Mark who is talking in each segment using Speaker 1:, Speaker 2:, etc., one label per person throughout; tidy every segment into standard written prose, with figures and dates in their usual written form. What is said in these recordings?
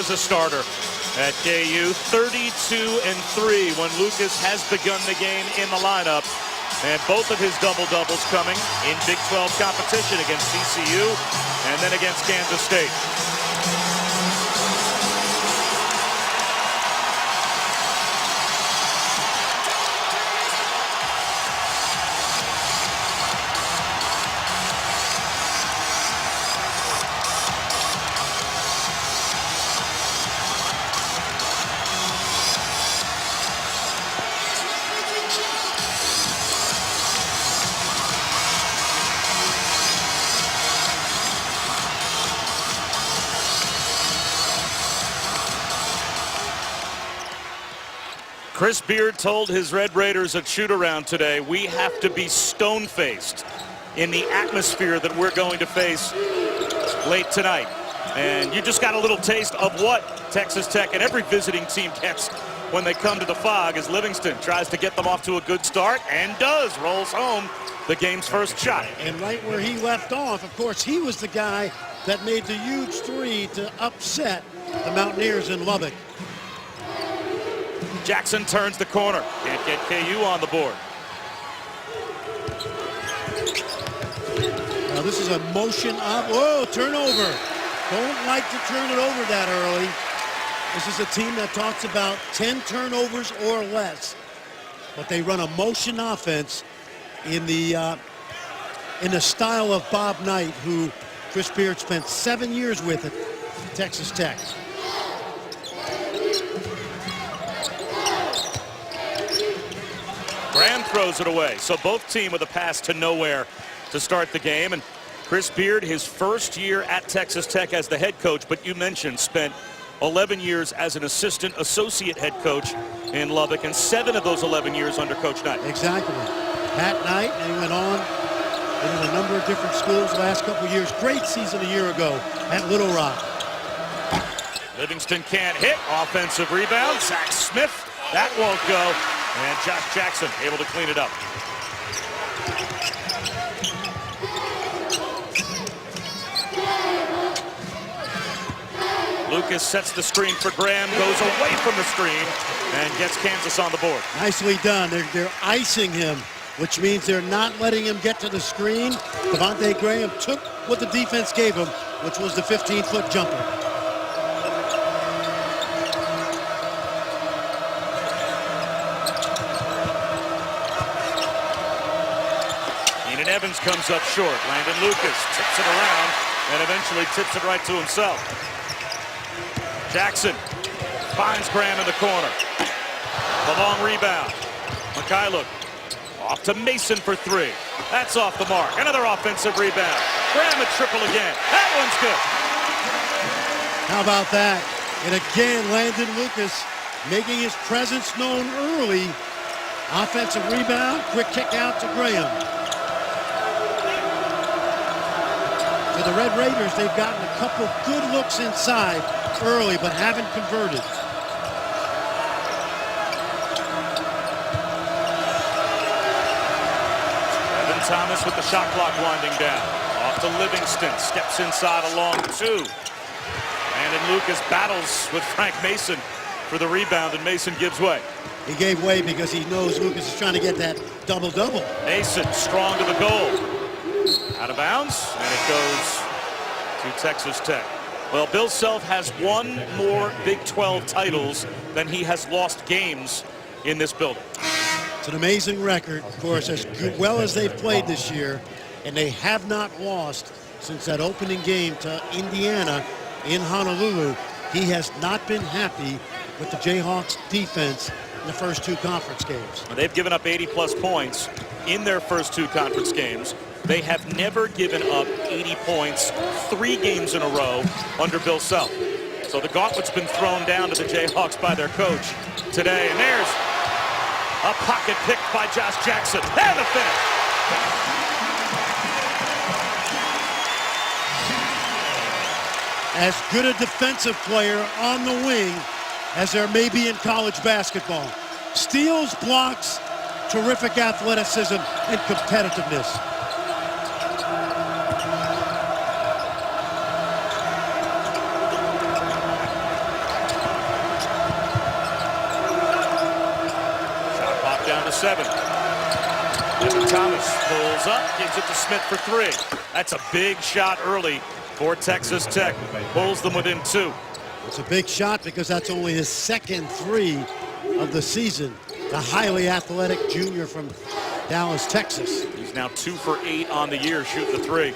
Speaker 1: as a starter at KU. 32-3 when Lucas has begun the game in the lineup. And both of his double-doubles coming in Big 12 competition against TCU and then against Kansas State. Chris Beard told his Red Raiders at shoot-around today, we have to be stone-faced in the atmosphere that we're going to face late tonight. And you just got a little taste of what Texas Tech and every visiting team gets when they come to the Phog as Livingston tries to get them off to a good start and does, rolls home the game's first shot.
Speaker 2: And right where he left off, of course, he was the guy that made the huge three to upset the Mountaineers in Lubbock.
Speaker 1: Jackson turns the corner. Can't get KU on the board.
Speaker 2: Now this is a motion up. Whoa, turnover. Don't like to turn it over that early. This is a team that talks about 10 turnovers or less. But they run a motion offense in the style of Bob Knight, who Chris Beard spent 7 years with at Texas Tech.
Speaker 1: Graham throws it away. So both team with a pass to nowhere to start the game. And Chris Beard, his first year at Texas Tech as the head coach, but you mentioned spent 11 years as an associate head coach in Lubbock, and 7 of those 11 years under Coach Knight.
Speaker 2: Exactly. Pat Knight, and he went on in a number of different schools the last couple of years. Great season a year ago at Little Rock.
Speaker 1: Livingston can't hit. Offensive rebound. Zach Smith. That won't go. And Josh Jackson able to clean it up. Lucas sets the screen for Graham, goes away from the screen, and gets Kansas on the board.
Speaker 2: Nicely done. They're icing him, which means they're not letting him get to the screen. Devontae Graham took what the defense gave him, which was the 15-foot jumper.
Speaker 1: Evans comes up short. Landon Lucas tips it around and eventually tips it right to himself. Jackson finds Graham in the corner. The long rebound. Mikhailuk off to Mason for 3. That's off the mark. Another offensive rebound. Graham a triple again. That one's good.
Speaker 2: How about that? And again, Landon Lucas making his presence known early. Offensive rebound, quick kick out to Graham. For the Red Raiders, they've gotten a couple good looks inside early, but haven't converted.
Speaker 1: Evan Thomas with the shot clock winding down. Off to Livingston, steps inside along 2. And Lucas battles with Frank Mason for the rebound, and Mason gives way.
Speaker 2: He gave way because he knows Lucas is trying to get that double-double.
Speaker 1: Mason strong to the goal. Out of bounds, and it goes to Texas Tech. Well, Bill Self has 1 more Big 12 titles than he has lost games in this building.
Speaker 2: It's an amazing record, of course, as well as they've played this year, and they have not lost since that opening game to Indiana in Honolulu. He has not been happy with the Jayhawks defense in the first 2 conference games.
Speaker 1: They've given up 80-plus points in their first 2 conference games. They have never given up 80 points 3 games in a row under Bill Self. So the gauntlet's been thrown down to the Jayhawks by their coach today. And there's a pocket pick by Josh Jackson. And the finish.
Speaker 2: As good a defensive player on the wing as there may be in college basketball. Steals, blocks, terrific athleticism and competitiveness.
Speaker 1: 7. Devin Thomas pulls up, gives it to Smith for 3. That's a big shot early for Texas Tech. Pulls them within 2.
Speaker 2: It's a big shot because that's only his second 3 of the season. The highly athletic junior from Dallas, Texas.
Speaker 1: He's now 2 for 8 on the year, shooting the 3.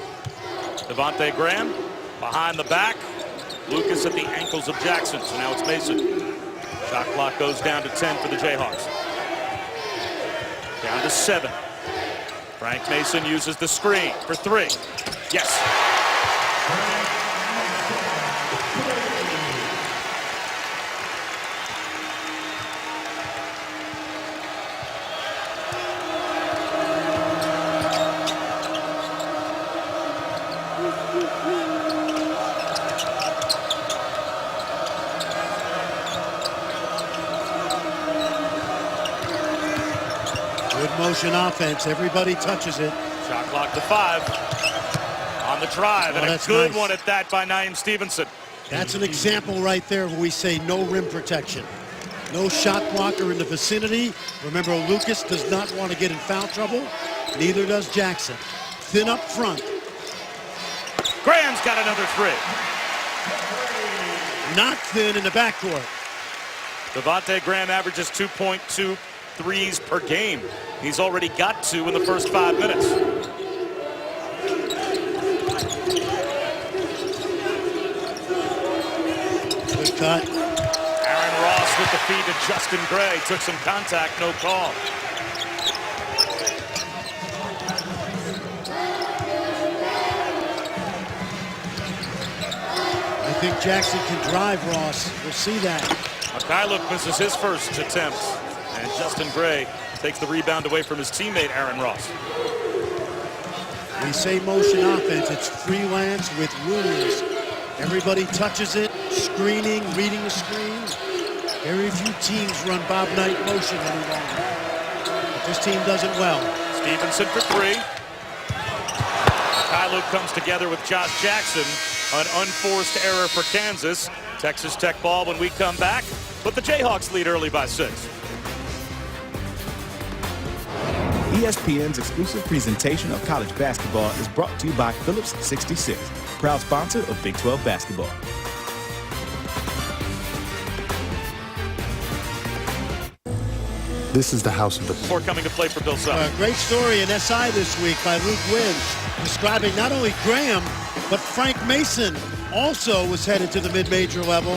Speaker 1: Devontae Graham behind the back. Lucas at the ankles of Jackson. So now it's Mason. Shot clock goes down to 10 for the Jayhawks. Down to 7. Frank Mason uses the screen for 3. Yes.
Speaker 2: Good motion offense. Everybody touches it.
Speaker 1: Shot clock to 5. On the drive, and a good one at that by Naeem Stevenson.
Speaker 2: That's an example right there where we say no rim protection. No shot blocker in the vicinity. Remember, Lucas does not want to get in foul trouble. Neither does Jackson. Thin up front.
Speaker 1: Graham's got another 3.
Speaker 2: Not thin in the backcourt.
Speaker 1: Devontae Graham averages 2.2 threes per game. He's already got 2 in the first 5 minutes.
Speaker 2: Good cut.
Speaker 1: Aaron Ross with the feed to Justin Gray. Took some contact, no call.
Speaker 2: I think Jackson can drive Ross. We'll see that.
Speaker 1: Mikhailuk misses his first attempt. And Justin Gray takes the rebound away from his teammate, Aaron Ross.
Speaker 2: We say motion offense. It's freelance with rules. Everybody touches it, screening, reading the screen. Very few teams run Bob Knight motion any longer. But this team does it well.
Speaker 1: Stevenson for 3. Mikhailuk comes together with Josh Jackson. An unforced error for Kansas. Texas Tech ball when we come back. But the Jayhawks lead early by 6.
Speaker 3: ESPN's exclusive presentation of college basketball is brought to you by Phillips 66, proud sponsor of Big 12 basketball.
Speaker 4: This is the house of the...
Speaker 1: Before coming to play for Bill Self.
Speaker 2: Great story in SI this week by Luke Wynn, describing not only Graham, but Frank Mason also was headed to the mid-major level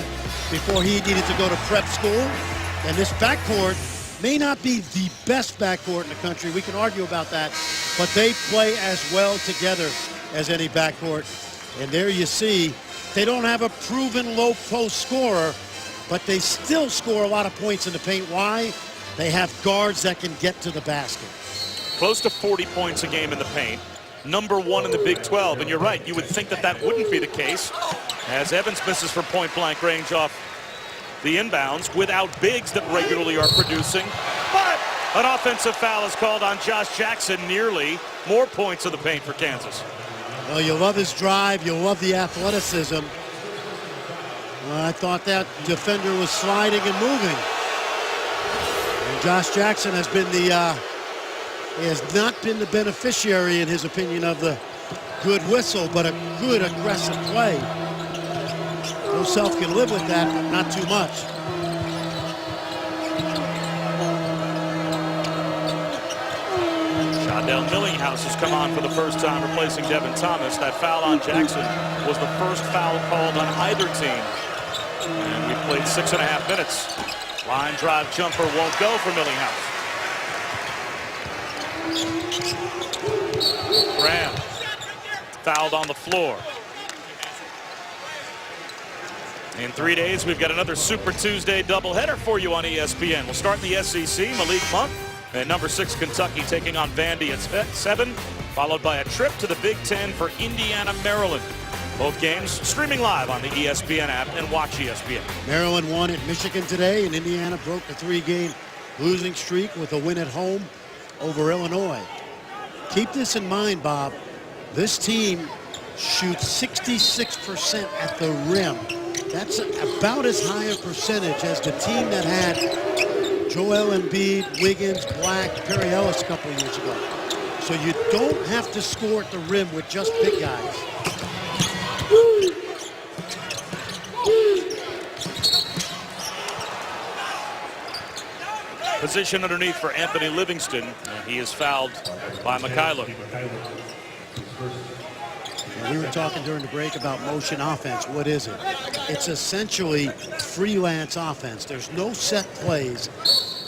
Speaker 2: before he needed to go to prep school. And this backcourt may not be the best backcourt in the country. We can argue about that, but they play as well together as any backcourt. And there you see, they don't have a proven low post scorer, but they still score a lot of points in the paint. Why? They have guards that can get to the basket.
Speaker 1: Close to 40 points a game in the paint. Number 1 in the Big 12. And you're right, you would think that that wouldn't be the case, as Evans misses from point-blank range off the inbounds without bigs that regularly are producing. But an offensive foul is called on Josh Jackson. Nearly more points in the paint for Kansas.
Speaker 2: Well, you love his drive. You love the athleticism. Well, I thought that defender was sliding and moving. And Josh Jackson has been he has not been the beneficiary, in his opinion, of the good whistle, but a good aggressive play. Bill Self can live with that, but not too much.
Speaker 1: Shondell Millinghouse has come on for the first time, replacing Devin Thomas. That foul on Jackson was the first foul called on either team. And we played 6.5 minutes. Line drive jumper won't go for Millinghouse. Graham fouled on the floor. In 3 days, we've got another Super Tuesday doubleheader for you on ESPN. We'll start in the SEC, Malik Monk and number 6 Kentucky taking on Vandy at 7, followed by a trip to the Big Ten for Indiana, Maryland. Both games streaming live on the ESPN app and watch ESPN.
Speaker 2: Maryland won at Michigan today, and Indiana broke the 3-game losing streak with a win at home over Illinois. Keep this in mind, Bob. This team shoots 66% at the rim. That's about as high a percentage as the team that had Joel Embiid, Wiggins, Black, Perry Ellis a couple of years ago. So you don't have to score at the rim with just big guys.
Speaker 1: Position underneath for Anthony Livingston. He is fouled by Mikhailov.
Speaker 2: We were talking during the break about motion offense. What is it? It's essentially freelance offense. There's no set plays,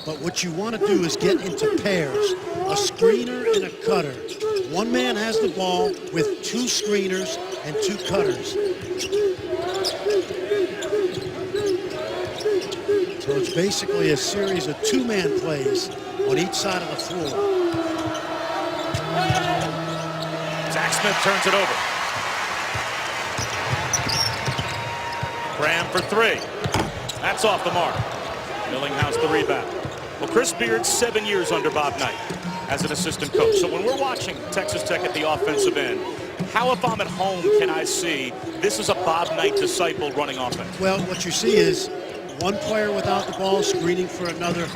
Speaker 2: but what you want to do is get into pairs, a screener and a cutter. One man has the ball with two screeners and two cutters. So it's basically a series of two-man plays on each side of the floor.
Speaker 1: Zach Smith turns it over. Graham for three. That's off the mark. Millinghouse the rebound. Well, Chris Beard, 7 years under Bob Knight as an assistant coach. So when we're watching Texas Tech at the offensive end, how, if I'm at home, can I see this is a Bob Knight disciple running offense?
Speaker 2: Well, what you see is one player without the ball screening for another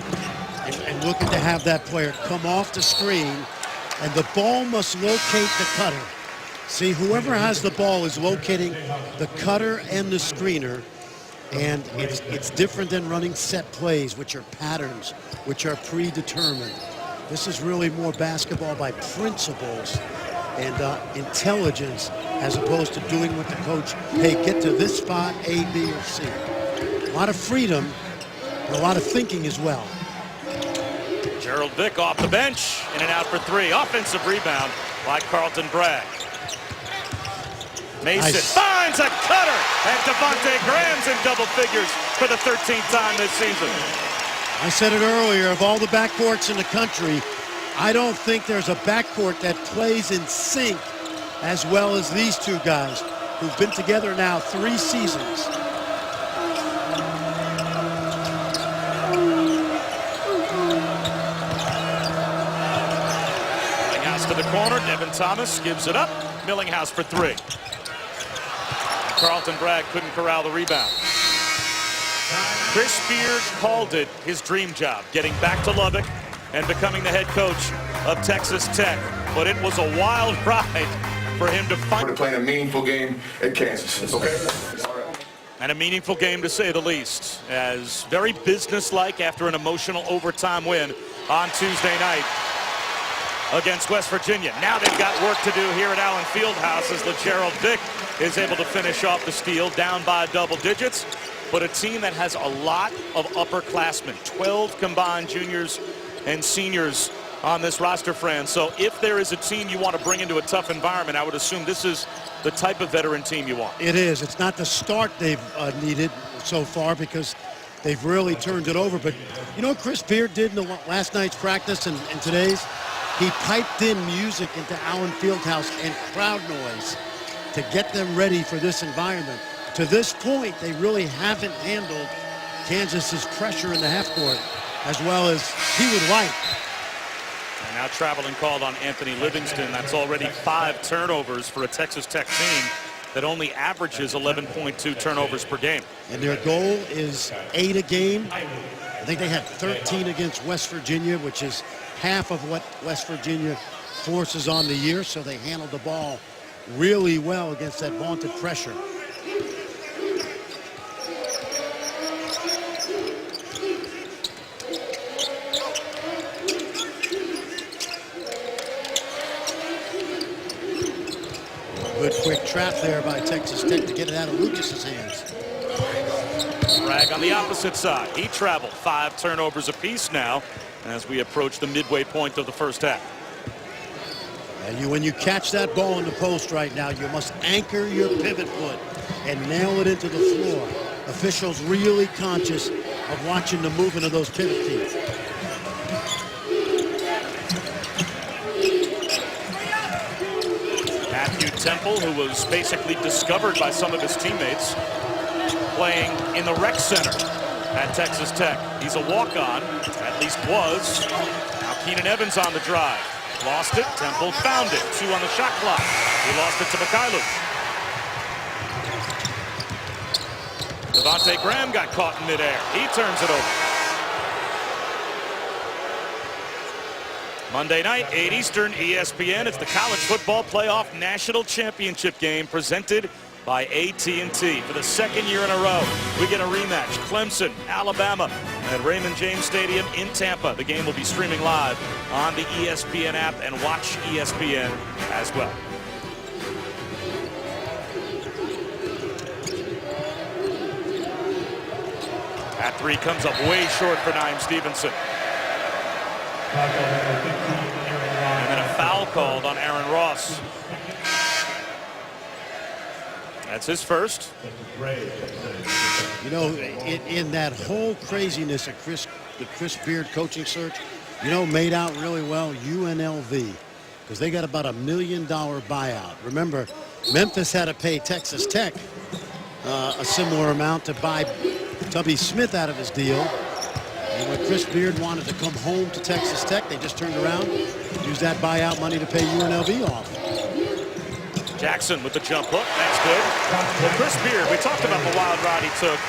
Speaker 2: and looking to have that player come off the screen, and the ball must locate the cutter. See, whoever has the ball is locating the cutter and the screener, and it's different than running set plays, which are patterns, which are predetermined. This is really more basketball by principles and intelligence, as opposed to doing what the coach, hey, get to this spot, A, B, or C. A lot of freedom and a lot of thinking as well.
Speaker 1: Gerald Vick off the bench, in and out for three. Offensive rebound by Carlton Bragg. Mason finds a cutter, and Devontae Graham's in double figures for the 13th time this season.
Speaker 2: I said it earlier, of all the backcourts in the country, I don't think there's a backcourt that plays in sync as well as these two guys who've been together now 3 seasons.
Speaker 1: Millinghouse to the corner. Devin Thomas gives it up. Millinghouse for three. Carlton Bragg couldn't corral the rebound. Chris Beard called it his dream job, getting back to Lubbock and becoming the head coach of Texas Tech. But it was a wild ride for him to find.
Speaker 4: We're playing a meaningful game at Kansas, okay? All right.
Speaker 1: And a meaningful game, to say the least, as very businesslike after an emotional overtime win on Tuesday night against West Virginia. Now they've got work to do here at Allen Fieldhouse as LeGerald Vick is able to finish off the steal, down by double digits. But a team that has a lot of upperclassmen, 12 combined juniors and seniors on this roster, Fran. So if there is a team you want to bring into a tough environment, I would assume this is the type of veteran team you want.
Speaker 2: It is. It's not the start they've needed so far, because they've really turned it over. But you know what Chris Beard did in the last night's practice and today's? He piped in music into Allen Fieldhouse and crowd noise to get them ready for this environment. To this point, they really haven't handled Kansas's pressure in the half court as well as he would like.
Speaker 1: And now traveling called on Anthony Livingston. That's already 5 turnovers for a Texas Tech team that only averages 11.2 turnovers per game.
Speaker 2: And their goal is 8 a game. I think they had 13 against West Virginia, which is half of what West Virginia forces on the year. So they handled the ball really well against that vaunted pressure. Good quick trap there by Texas Tech to get it out of Lucas's hands.
Speaker 1: Bragg on the opposite side. He traveled 5 turnovers apiece now as we approach the midway point of the first half.
Speaker 2: And when you catch that ball in the post right now, you must anchor your pivot foot and nail it into the floor. Officials really conscious of watching the movement of those pivot feet.
Speaker 1: Matthew Temple, who was basically discovered by some of his teammates, playing in the rec center at Texas Tech. He's a walk-on, at least was. Now Keenan Evans on the drive. Lost it. Temple found it. 2 on the shot clock. He lost it to Mikhailov. Devontae Graham got caught in midair. He turns it over. Monday night, 8 Eastern, ESPN. It's the College Football Playoff National Championship game presented by AT&T. For the second year in a row, we get a rematch. Clemson, Alabama at Raymond James Stadium in Tampa. The game will be streaming live on the ESPN app and watch ESPN as well. That three comes up way short for Naeem Stevenson. And then a foul called on Aaron Ross. That's his first.
Speaker 2: You know, in that whole craziness of the Chris Beard coaching search, you know, made out really well UNLV, because they got about $1 million buyout. Remember, Memphis had to pay Texas Tech a similar amount to buy Tubby Smith out of his deal. And when Chris Beard wanted to come home to Texas Tech, they just turned around, used that buyout money to pay UNLV off.
Speaker 1: Jackson with the jump hook. That's good. Well, Chris Beard, we talked about the wild ride he took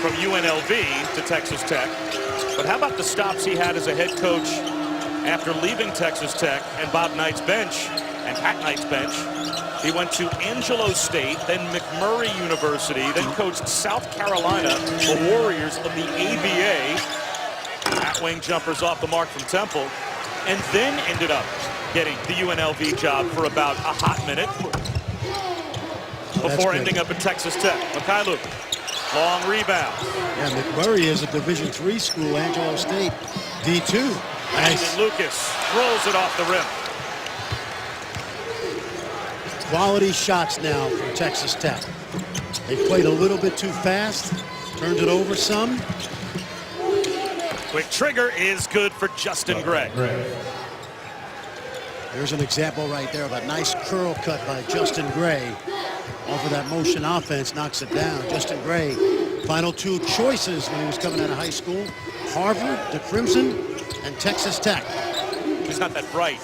Speaker 1: from UNLV to Texas Tech. But how about the stops he had as a head coach after leaving Texas Tech and Bob Knight's bench and Pat Knight's bench? He went to Angelo State, then McMurray University, then coached South Carolina, the Warriors of the ABA. At-wing jumpers off the mark from Temple, and then ended up getting the UNLV job for about a hot minute before ending up at Texas Tech. Mikhailuk, long rebound.
Speaker 2: Yeah, McMurray is a Division III school, Angelo State, D2. Nice.
Speaker 1: And Lucas rolls it off the rim.
Speaker 2: Quality shots now from Texas Tech. They played a little bit too fast, turned it over some.
Speaker 1: Quick trigger is good for Justin Gray.
Speaker 2: There's an example right there of a nice curl cut by Justin Gray. Off of that motion offense, knocks it down. Justin Gray, final two choices when he was coming out of high school: Harvard, the Crimson, and Texas Tech.
Speaker 1: He's not that bright.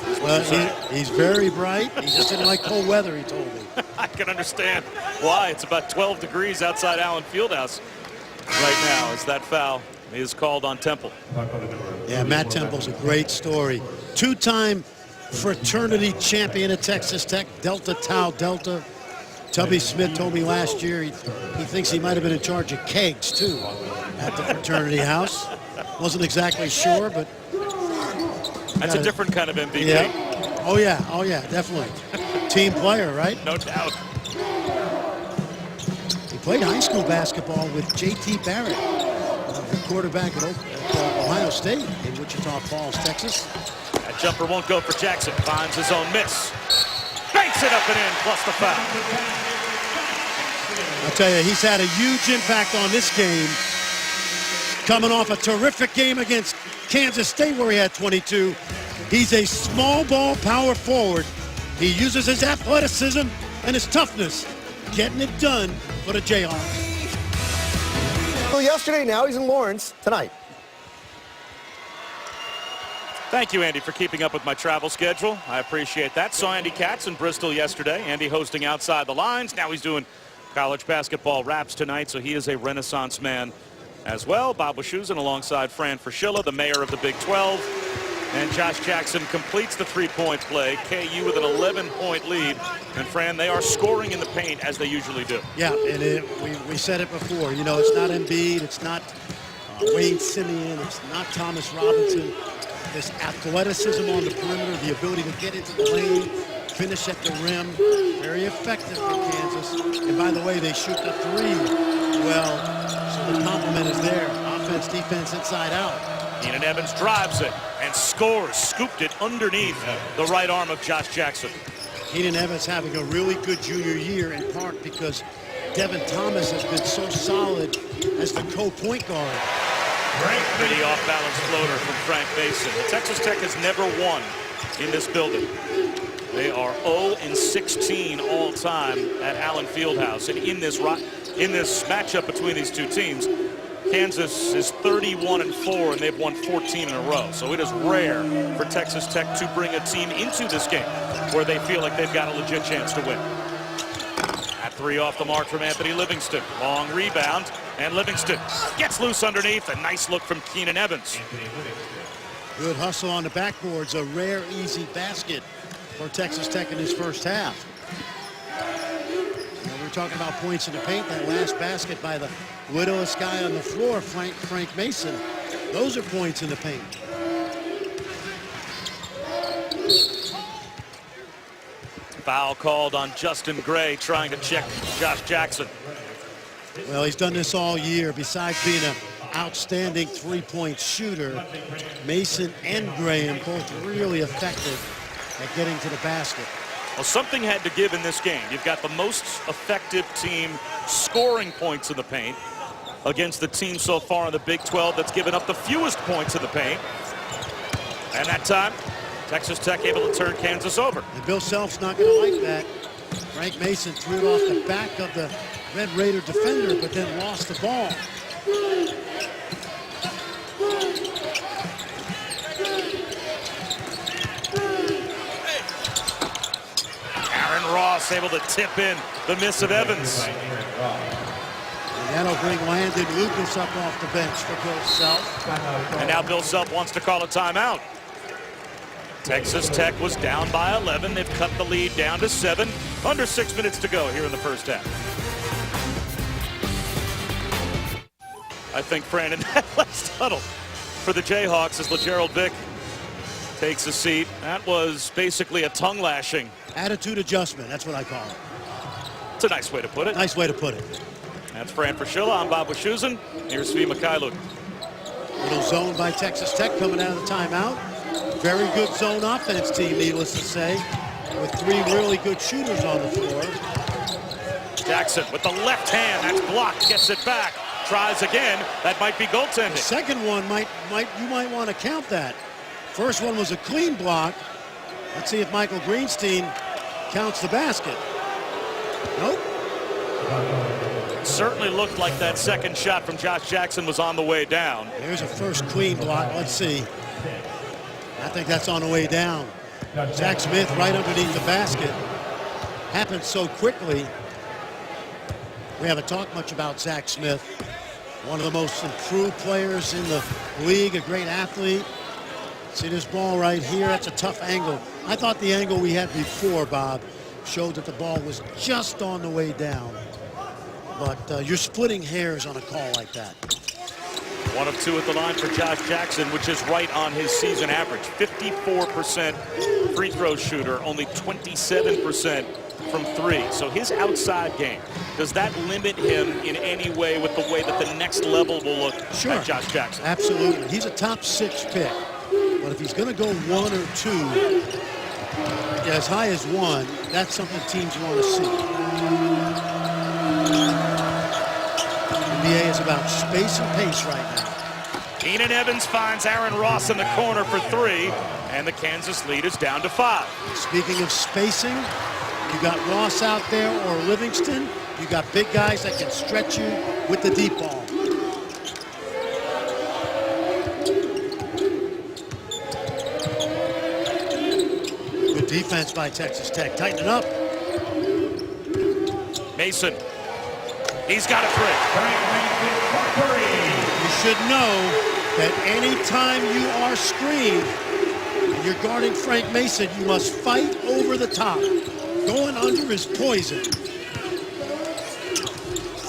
Speaker 2: He's very bright. He just didn't like cold weather, he told me.
Speaker 1: I can understand why. It's about 12 degrees outside Allen Fieldhouse right now as that foul is called on Temple.
Speaker 2: Yeah, Matt Temple's a great story. Two-time fraternity champion at Texas Tech, Delta Tau Delta. Tubby Smith told me last year he thinks he might have been in charge of kegs, too, at the fraternity house. Wasn't exactly sure, but...
Speaker 1: That's a different kind of MVP.
Speaker 2: Yeah. Oh, yeah, definitely. Team player, right?
Speaker 1: No doubt.
Speaker 2: He played high school basketball with J.T. Barrett, the quarterback at Ohio State in Wichita Falls, Texas.
Speaker 1: That jumper won't go for Jackson. Finds his own miss. Banks it up and in, plus the foul.
Speaker 2: I'll tell you, he's had a huge impact on this game. Coming off a terrific game against Kansas State where he had 22. He's a small ball power forward. He uses his athleticism and his toughness, getting it done for the Jayhawks.
Speaker 5: Well, yesterday, now he's in Lawrence tonight.
Speaker 1: Thank you, Andy, for keeping up with my travel schedule. I appreciate that. Saw Andy Katz in Bristol yesterday. Andy hosting Outside the Lines. Now he's doing college basketball wraps tonight, so he is a Renaissance man as well. Bob Wischusen alongside Fran Fraschilla, the mayor of the Big 12. And Josh Jackson completes the three-point play. KU with an 11-point lead. And Fran, they are scoring in the paint as they usually do.
Speaker 2: Yeah, and we said it before. You know, it's not Embiid, it's not Wayne Simeon, it's not Thomas Robinson. This athleticism on the perimeter, the ability to get into the lane, finish at the rim, very effective for Kansas. And by the way, they shoot the three well, so the complement is there. Offense, defense, inside out.
Speaker 1: Keenan Evans drives it and scores, scooped it underneath the right arm of Josh Jackson.
Speaker 2: Keenan Evans having a really good junior year in part because Devin Thomas has been so solid as the co-point guard.
Speaker 1: Pretty off-balance floater from Frank Mason. Texas Tech has never won in this building. They are 0-16 all-time at Allen Fieldhouse. And in this matchup between these two teams, Kansas is 31-4, and they've won 14 in a row. So it is rare for Texas Tech to bring a team into this game where they feel like they've got a legit chance to win. At three off the mark from Anthony Livingston. Long rebound, and Livingston gets loose underneath. A nice look from Keenan Evans.
Speaker 2: Good hustle on the backboards. A rare, easy basket for Texas Tech in his first half. We were talking about points in the paint. That last basket by the widowest guy on the floor, Frank Mason. Those are points in the paint.
Speaker 1: Foul called on Justin Gray trying to check Josh Jackson.
Speaker 2: Well, he's done this all year. Besides being an outstanding three-point shooter, Mason and Graham both really effective at getting to the basket.
Speaker 1: Well, something had to give in this game. You've got the most effective team scoring points in the paint against the team so far in the Big 12 that's given up the fewest points in the paint. And that time, Texas Tech able to turn Kansas over.
Speaker 2: And Bill Self's not going to like that. Frank Mason threw it off the back of the Red Raider defender, but then lost the ball.
Speaker 1: Aaron Ross able to tip in the miss of Evans.
Speaker 2: And that'll bring Landon Lucas up off the bench for Bill Self.
Speaker 1: And now Bill Self wants to call a timeout. Texas Tech was down by 11. They've cut the lead down to 7. Under 6 minutes to go here in the first half. I think Fran in that last huddle for the Jayhawks as LeGerald Vick takes a seat. That was basically a tongue lashing.
Speaker 2: Attitude adjustment, that's what I call it.
Speaker 1: It's a nice way to put it.
Speaker 2: Nice way to put it.
Speaker 1: That's Fran Fraschilla. I'm Bob Wischusen. Here's Svi Mikhailuk.
Speaker 2: Little zone by Texas Tech coming out of the timeout. Very good zone offense team, needless to say, with 3 really good shooters on the floor.
Speaker 1: Jackson with the left hand. That's blocked. Gets it back. Tries again. That might be goaltending.
Speaker 2: The second one you might want to count that. First one was a clean block. Let's see if Michael Greenstein counts the basket. Nope.
Speaker 1: It certainly looked like that second shot from Josh Jackson was on the way down.
Speaker 2: There's a first clean block. Let's see. I think that's on the way down. Zach Smith right underneath the basket. Happened so quickly. We haven't talked much about Zach Smith. One of the most improved players in the league, a great athlete. See this ball right here? That's a tough angle. I thought the angle we had before, Bob, showed that the ball was just on the way down. But you're splitting hairs on a call like that.
Speaker 1: 1 of 2 at the line for Josh Jackson, which is right on his season average. 54% free throw shooter, only 27% from 3. So his outside game, does that limit him in any way with the way that the next level will look at Josh Jackson?
Speaker 2: Absolutely. He's a top 6 pick. But if he's going to go 1 or 2, as high as 1, that's something teams want to see. NBA is about space and pace right now.
Speaker 1: Keenan Evans finds Aaron Ross in the corner for 3, and the Kansas lead is down to 5.
Speaker 2: Speaking of spacing, you got Ross out there or Livingston. You got big guys that can stretch you with the deep ball. Good defense by Texas Tech. Tighten it up.
Speaker 1: Mason. He's got a 3.
Speaker 2: You should know that anytime you are screened and you're guarding Frank Mason, you must fight over the top. Going under is poison.
Speaker 1: A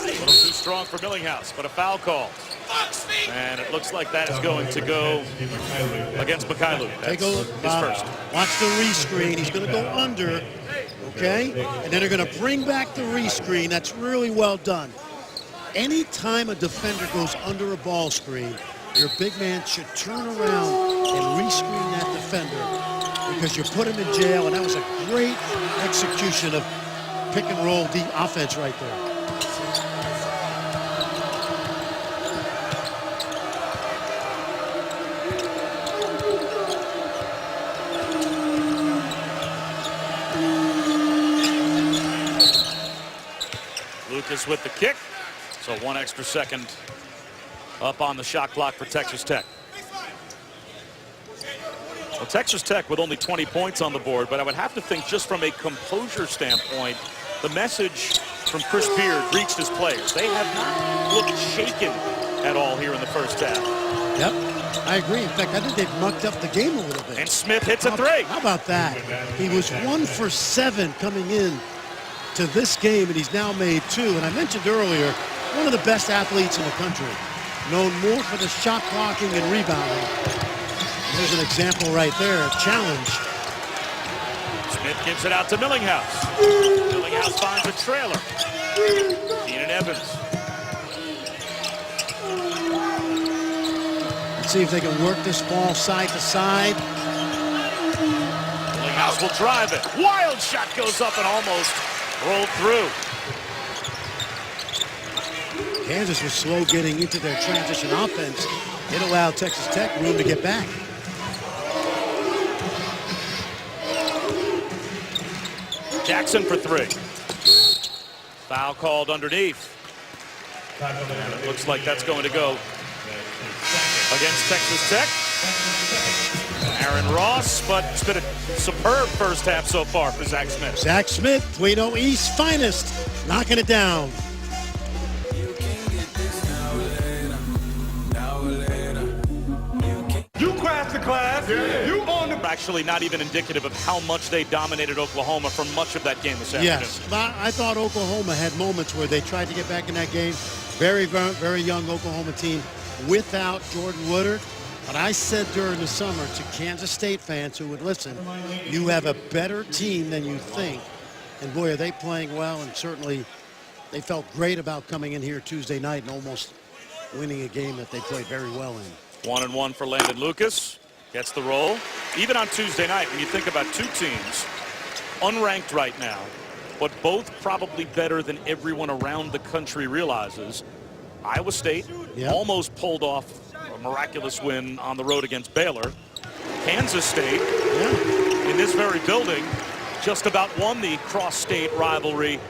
Speaker 1: little too strong for Millinghouse, but a foul call. And it looks like that is going to go against Mikhailuk.
Speaker 2: Take a look,
Speaker 1: his
Speaker 2: Bob.
Speaker 1: first.
Speaker 2: Watch the rescreen. He's going to go under, okay? And then they're going to bring back the rescreen. That's really well done. Anytime a defender goes under a ball screen, your big man should turn around and rescreen that defender because you put him in jail, and that was a great execution of pick and roll deep offense right there.
Speaker 1: Lucas with the kick. So 1 extra second up on the shot clock for Texas Tech. Well, Texas Tech with only 20 points on the board, but I would have to think just from a composure standpoint, the message from Chris Beard reached his players. They have not looked shaken at all here in the first half.
Speaker 2: Yep, I agree. In fact, I think they've mucked up the game a little bit.
Speaker 1: And Smith hits a three.
Speaker 2: How about that? He was 1 for 7 coming in to this game, and he's now made 2. And I mentioned earlier, one of the best athletes in the country, known more for the shot blocking and rebounding. Here's an example right there, a challenge.
Speaker 1: Smith gives it out to Millinghouse. Millinghouse finds a trailer. Keenan Evans.
Speaker 2: Let's see if they can work this ball side to side.
Speaker 1: Millinghouse will drive it. Wild shot goes up and almost rolled through.
Speaker 2: Kansas was slow getting into their transition offense. It allowed Texas Tech room to get back.
Speaker 1: Jackson for 3. Foul called underneath. And it looks like that's going to go against Texas Tech. Aaron Ross, but it's been a superb first half so far for Zach Smith.
Speaker 2: Zach Smith, Plano East finest, knocking it down.
Speaker 4: You crashed the class. You on the...
Speaker 1: Actually not even indicative of how much they dominated Oklahoma for much of that game this afternoon.
Speaker 2: Yes, I thought Oklahoma had moments where they tried to get back in that game. Very, very, very young Oklahoma team without Jordan Woodard. But I said during the summer to Kansas State fans who would listen, you have a better team than you think. And boy, are they playing well, and certainly they felt great about coming in here Tuesday night and almost winning a game that they played very well in.
Speaker 1: 1-1 for Landon Lucas. Gets the roll. Even on Tuesday night, when you think about two teams, unranked right now, but both probably better than everyone around the country realizes, Iowa State almost pulled off a miraculous win on the road against Baylor. Kansas State, in this very building, just about won the cross-state rivalry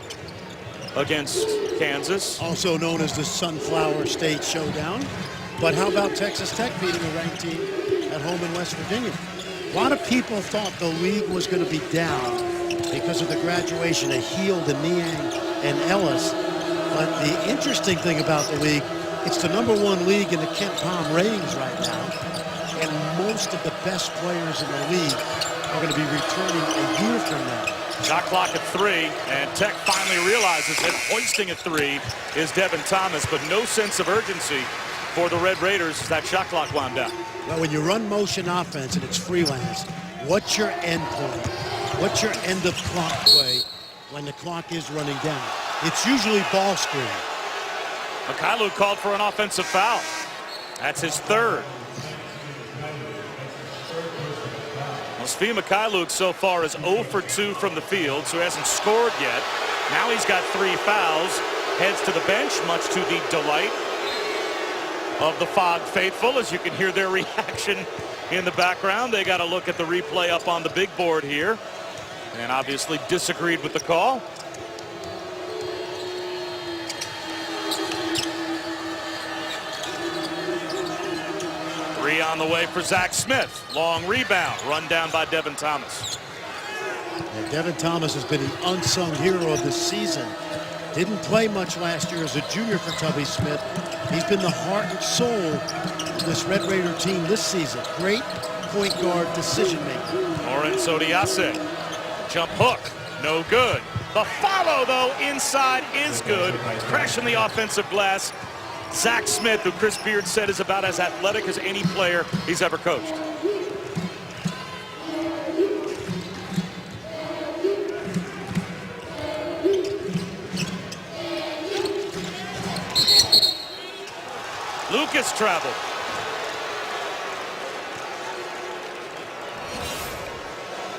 Speaker 1: against Kansas.
Speaker 2: Also known as the Sunflower State Showdown. But how about Texas Tech beating a ranked team at home in West Virginia? A lot of people thought the league was going to be down because of the graduation of Heald and Niang and Ellis. But the interesting thing about the league, it's the #1 league in the Kent Palm ratings right now. And most of the best players in the league are going to be returning a year from now.
Speaker 1: Shot clock at 3, and Tech finally realizes that hoisting at 3 is Devin Thomas, but no sense of urgency for the Red Raiders. That shot clock wound down.
Speaker 2: Well, when you run motion offense and it's freelance, what's your end point? What's your end of clock play when the clock is running down? It's usually ball screen.
Speaker 1: Mikhailuk called for an offensive foul. That's his 3rd. Well, Svi Mikhailuk so far is 0 for 2 from the field, so he hasn't scored yet. Now he's got 3 fouls, heads to the bench, much to the delight of the Fog faithful, as you can hear their reaction in the background. They got a look at the replay up on the big board here and obviously disagreed with the call. Three on the way for Zach Smith. Long rebound, run down by Devin Thomas.
Speaker 2: And Devin Thomas has been an unsung hero of this season. Didn't play much last year as a junior for Tubby Smith. He's been the heart and soul of this Red Raider team this season. Great point guard decision maker.
Speaker 1: Lawrence Odiase. Jump hook, no good. The follow, though, inside is good. Crashing the offensive glass. Zach Smith, who Chris Beard said is about as athletic as any player he's ever coached. Lucas traveled.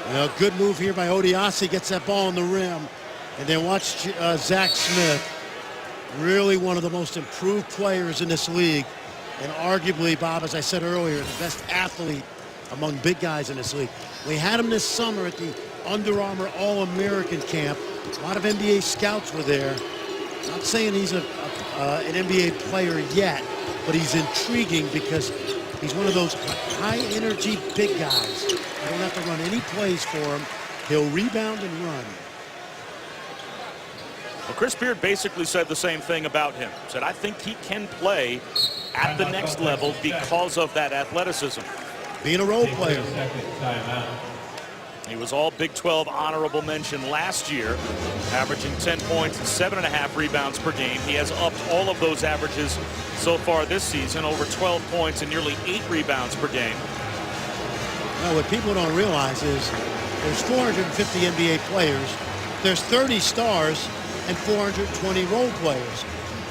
Speaker 2: Well, good move here by Odiase. Gets that ball on the rim. And then watch Zach Smith. Really one of the most improved players in this league. And arguably, Bob, as I said earlier, the best athlete among big guys in this league. We had him this summer at the Under Armour All-American Camp. A lot of NBA scouts were there. Not saying he's an NBA player yet, but he's intriguing because he's one of those high-energy big guys. You don't have to run any plays for him. He'll rebound and run.
Speaker 1: Well, Chris Beard basically said the same thing about him. Said, I think he can play at the next level because of that athleticism.
Speaker 2: Being a role player.
Speaker 1: He was all Big 12 honorable mention last year, averaging 10 points and 7.5 rebounds per game. He has upped all of those averages so far this season, over 12 points and nearly 8 rebounds per game.
Speaker 2: Now, what people don't realize is there's 450 NBA players, there's 30 stars, and 420 role players.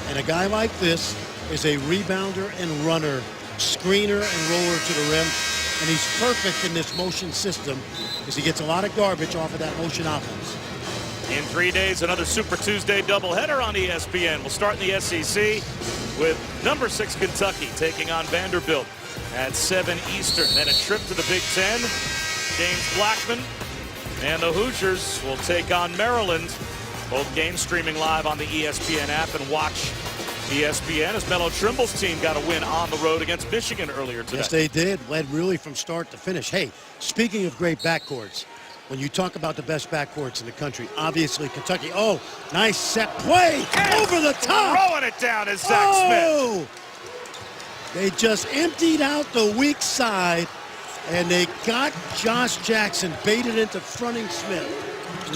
Speaker 2: And a guy like this is a rebounder and runner, screener and roller to the rim. And he's perfect in this motion system because he gets a lot of garbage off of that motion offense.
Speaker 1: In 3 days, another Super Tuesday doubleheader on ESPN. We'll start in the SEC with number 6 Kentucky taking on Vanderbilt at 7 Eastern. Then a trip to the Big Ten. James Blackman and the Hoosiers will take on Maryland. Both games streaming live on the ESPN app, and watch ESPN as Melo Trimble's team got a win on the road against Michigan earlier today.
Speaker 2: Yes, they did. Led really from start to finish. Hey, speaking of great backcourts, when you talk about the best backcourts in the country, obviously Kentucky. Oh, nice set play over the top.
Speaker 1: Throwing it down is Zach Smith.
Speaker 2: They just emptied out the weak side, and they got Josh Jackson baited into fronting Smith.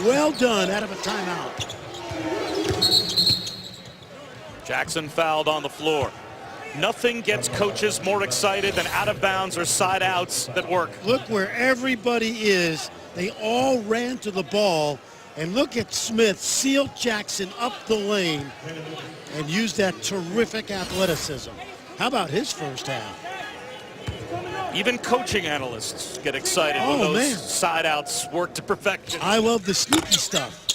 Speaker 2: Well done out of a timeout.
Speaker 1: Jackson fouled on the floor. Nothing gets coaches more excited than out of bounds or side outs that work.
Speaker 2: Look where everybody is. They all ran to the ball. And look at Smith seal Jackson up the lane and use that terrific athleticism. How about his first half?
Speaker 1: Even coaching analysts get excited when those side outs work to perfection.
Speaker 2: I love the sneaky stuff.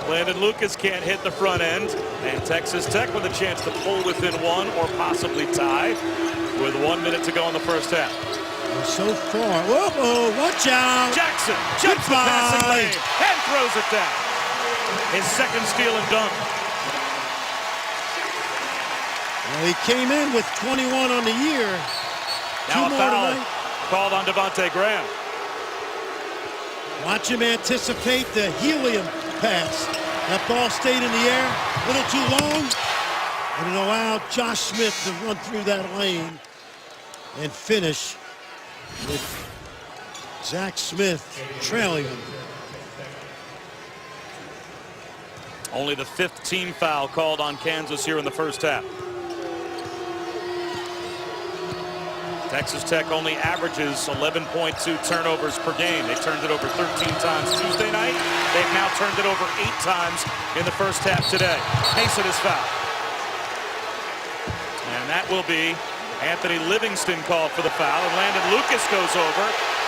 Speaker 1: Landon Lucas can't hit the front end, and Texas Tech with a chance to pull within 1 or possibly tie with 1 minute to go in the first half.
Speaker 2: So far, whoa, watch out.
Speaker 1: Jackson jumps the passing lane and throws it down. His second steal and dunk.
Speaker 2: Well, he came in with 21 on the year.
Speaker 1: Now a foul called on Devontae Graham.
Speaker 2: Watch him anticipate the helium pass. That ball stayed in the air a little too long, and it allowed Josh Smith to run through that lane and finish with Zach Smith trailing him.
Speaker 1: Only the 5th team foul called on Kansas here in the first half. Texas Tech only averages 11.2 turnovers per game. They turned it over 13 times Tuesday night. They've now turned it over 8 times in the first half today. Mason is fouled. And that will be Anthony Livingston called for the foul. And Landon Lucas goes over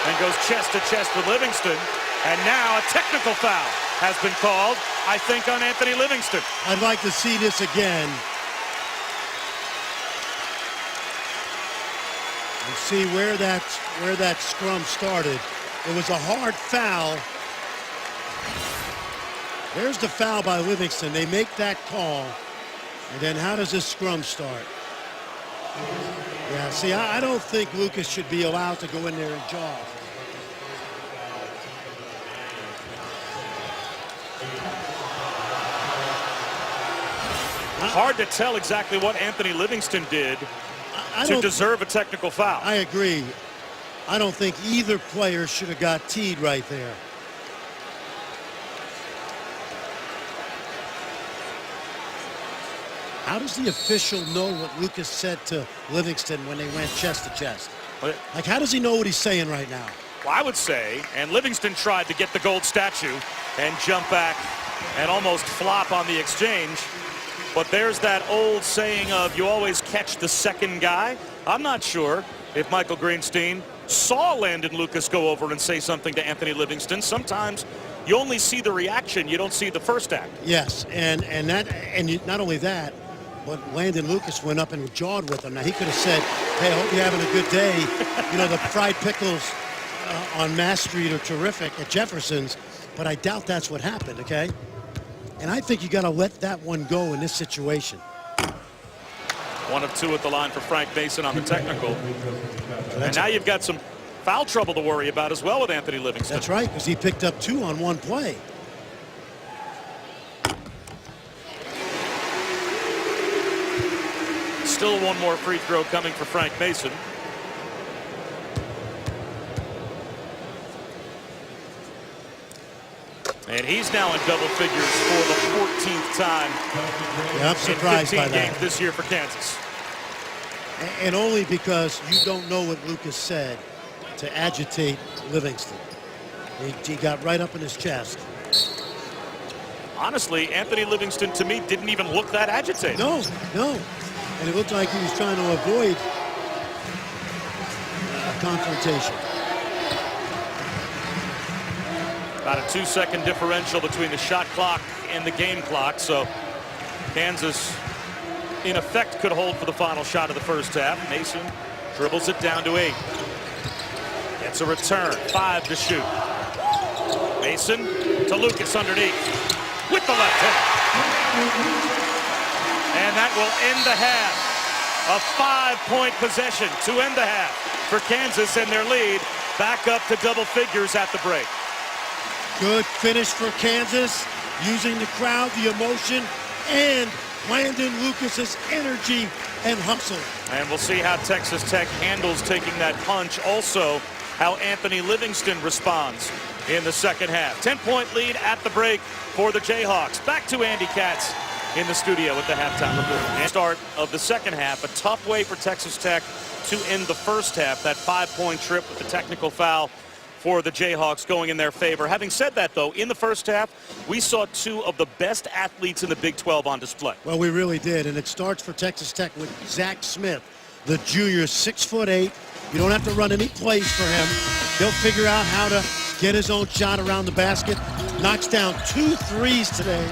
Speaker 1: and goes chest to chest with Livingston. And now a technical foul has been called, I think, on Anthony Livingston.
Speaker 2: I'd like to see this again. And see where that scrum started. It was a hard foul. There's the foul by Livingston. They make that call. And then how does this scrum start? Yeah, see, I don't think Lucas should be allowed to go in there and jog.
Speaker 1: Hard to tell exactly what Anthony Livingston did to deserve a technical foul.
Speaker 2: I agree. I don't think either player should have got teed right there. How does the official know what Lucas said to Livingston when they went chest to chest? Like, how does he know what he's saying right now?
Speaker 1: Well, I would say, and Livingston tried to get the gold statue and jump back and almost flop on the exchange. But there's that old saying of you always catch the second guy. I'm not sure if Michael Greenstein saw Landon Lucas go over and say something to Anthony Livingston. Sometimes you only see the reaction, you don't see the first act.
Speaker 2: Yes, and not only that, but Landon Lucas went up and jawed with him. Now, he could have said, hey, I hope you're having a good day. You know, the fried pickles on Mass Street are terrific at Jefferson's, but I doubt that's what happened, okay? And I think you got to let that one go in this situation.
Speaker 1: 1 of 2 at the line for Frank Mason on the technical. And now you've got some foul trouble to worry about as well with Anthony Livingston.
Speaker 2: That's right, because he picked up 2 on 1 play.
Speaker 1: Still one more free throw coming for Frank Mason. And he's now in double figures for the 14th time.
Speaker 2: Yeah, I'm surprised
Speaker 1: in 15
Speaker 2: by that.
Speaker 1: games this year for Kansas.
Speaker 2: And only because you don't know what Lucas said to agitate Livingston. He got right up in his chest.
Speaker 1: Honestly, Anthony Livingston, to me, didn't even look that agitated.
Speaker 2: No. And it looked like he was trying to avoid a confrontation.
Speaker 1: About a 2-second differential between the shot clock and the game clock. So Kansas, in effect, could hold for the final shot of the first half. Mason dribbles it down to 8. Gets a return. 5 to shoot. Mason to Lucas underneath with the left hand. And that will end the half. A 5-point possession to end the half for Kansas, and their lead back up to double figures at the break.
Speaker 2: Good finish for Kansas, using the crowd, the emotion, and Landon Lucas's energy and hustle.
Speaker 1: And we'll see how Texas Tech handles taking that punch. Also, how Anthony Livingston responds in the second half. 10-point lead at the break for the Jayhawks. Back to Andy Katz in the studio with the halftime report. And start of the second half, a tough way for Texas Tech to end the first half. That 5-point trip with the technical foul for the Jayhawks going in their favor. Having said that, though, in the first half, we saw 2 of the best athletes in the Big 12 on display.
Speaker 2: Well, we really did, and it starts for Texas Tech with Zach Smith, the junior, 6'8". You don't have to run any plays for him. He'll figure out how to get his own shot around the basket. Knocks down 2 threes today.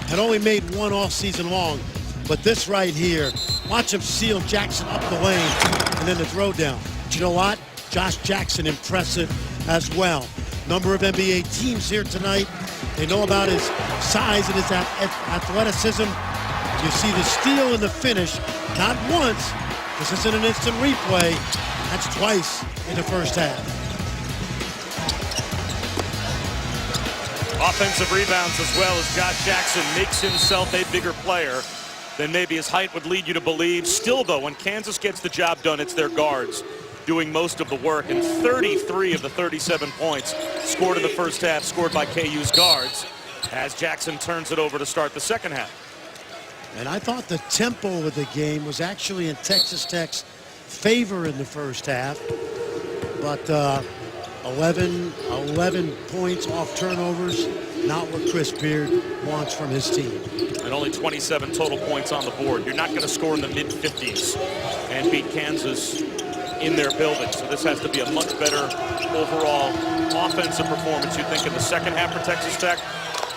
Speaker 2: Had only made 1 all season long. But this right here, watch him seal Jackson up the lane and then the throw down. But you know what? Josh Jackson, impressive as well. Number of NBA teams here tonight. They know about his size and his athleticism. You see the steal and the finish, not once. This isn't an instant replay. That's twice in the first half.
Speaker 1: Offensive rebounds as well as Josh Jackson makes himself a bigger player than maybe his height would lead you to believe. Still, though, when Kansas gets the job done, it's their guards doing most of the work, and 33 of the 37 points scored in the first half scored by KU's guards as Jackson turns it over to start the second half.
Speaker 2: And I thought the tempo of the game was actually in Texas Tech's favor in the first half, but 11 points off turnovers, not what Chris Beard wants from his team.
Speaker 1: And only 27 total points on the board. You're not going to score in the mid-50s and beat Kansas in their building. So this has to be a much better overall offensive performance, you think, in the second half for Texas Tech.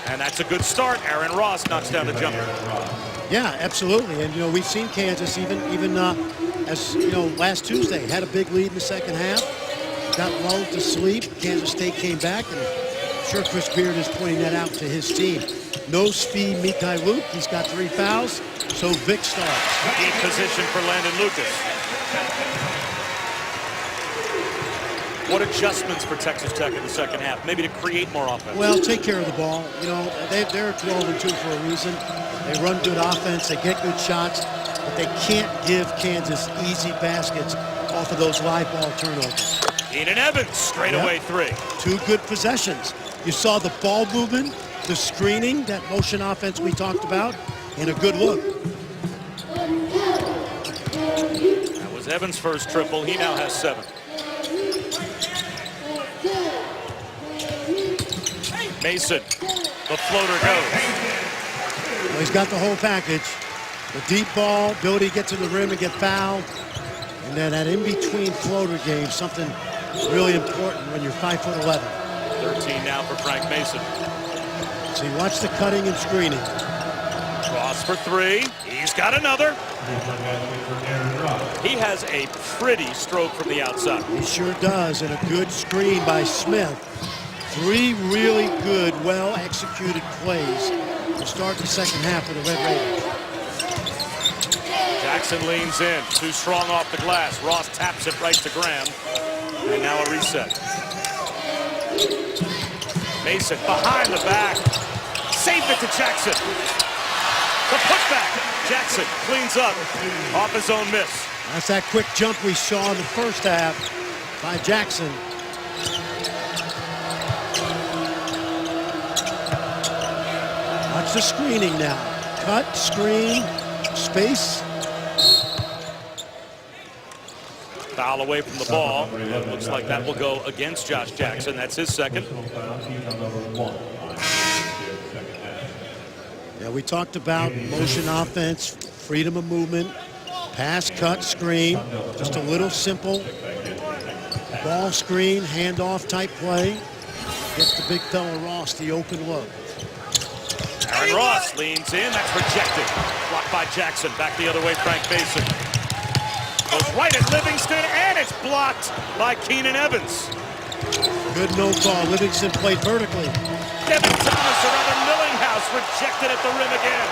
Speaker 1: And that's a good start. Aaron Ross knocks down the jumper.
Speaker 2: Yeah, absolutely. And, you know, we've seen Kansas even as, you know, last Tuesday had a big lead in the second half. Got lulled to sleep. Kansas State came back, and I'm sure Chris Beard is pointing that out to his team. No speed, Mekhi Luke. He's got 3 fouls, so Vic starts.
Speaker 1: Deep position for Landon Lucas. What adjustments for Texas Tech in the second half? Maybe to create more offense.
Speaker 2: Well, take care of the ball. You know, they're 12-2 for a reason. They run good offense. They get good shots, but they can't give Kansas easy baskets off of those live ball turnovers.
Speaker 1: Keenan Evans, straightaway 3.
Speaker 2: 2 good possessions. You saw the ball movement, the screening, that motion offense we talked about, and a good look.
Speaker 1: That was Evans' first triple. He now has 7. Mason, the floater goes.
Speaker 2: Well, he's got the whole package. The deep ball, ability to get to the rim and get fouled. And then that in-between floater game, something really important when you're 5'11".
Speaker 1: 13 now for Frank Mason.
Speaker 2: So you watch the cutting and screening.
Speaker 1: Cross for 3. He's got another. He has a pretty stroke from the outside.
Speaker 2: He sure does, and a good screen by Smith. 3 really good, well-executed plays to start the second half for the Red Raiders.
Speaker 1: Jackson leans in, too strong off the glass. Ross taps it right to Graham, and now a reset. Mason behind the back, saved it to Jackson. The putback Jackson cleans up off his own miss.
Speaker 2: That's that quick jump we saw in the first half by Jackson. Watch the screening now. Cut, screen, space.
Speaker 1: Foul away from the ball. Looks like that will go against Josh Jackson. That's his second.
Speaker 2: Yeah, we talked about motion offense, freedom of movement, pass, cut, screen. Just a little simple ball screen, handoff type play. Gets the big fella Ross the open look.
Speaker 1: Aaron Ross leans in. That's rejected. Blocked by Jackson. Back the other way, Frank Mason. Goes right at Livingston, and it's blocked by Keenan Evans.
Speaker 2: Good no call. Livingston played vertically.
Speaker 1: Devin Thomas, or rather Millinghouse, rejected at the rim again.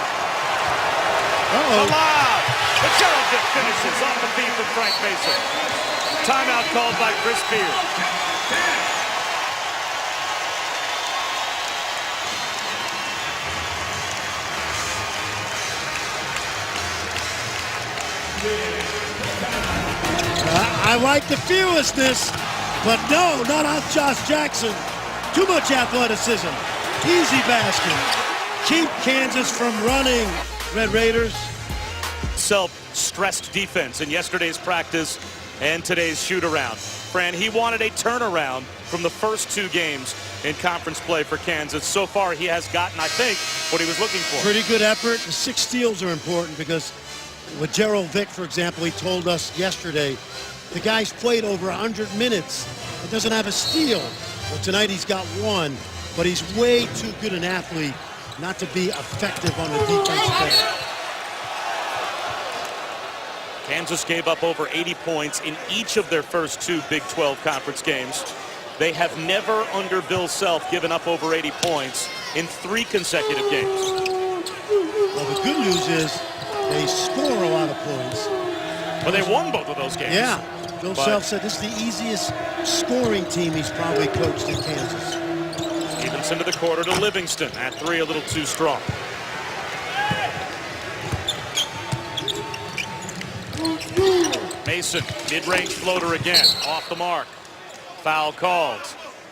Speaker 1: Allowed. But Gerald Vick finishes off the feed from Frank Mason. Timeout called by Chris Beard.
Speaker 2: I like the fearlessness, but no, not on Josh Jackson. Too much athleticism. Easy basket. Keep Kansas from running, Red Raiders.
Speaker 1: Self-stressed defense in yesterday's practice and today's shoot-around. Fran, he wanted a turnaround from the first two games in conference play for Kansas. So far, he has gotten, I think, what he was looking for.
Speaker 2: Pretty good effort. The 6 steals are important because with Gerald Vick, for example, he told us yesterday, the guy's played over 100 minutes and doesn't have a steal. Well, tonight he's got 1, but he's way too good an athlete not to be effective on the defensive end.
Speaker 1: Kansas gave up over 80 points in each of their first 2 Big 12 conference games. They have never, under Bill Self, given up over 80 points in 3 consecutive games.
Speaker 2: Well, the good news is they score a lot of points.
Speaker 1: But they won both of those games.
Speaker 2: Yeah. Bill Self said this is the easiest scoring team he's probably coached in Kansas.
Speaker 1: Stevenson to the quarter to Livingston. At 3, a little too strong. Mason, mid-range floater again, off the mark. Foul called.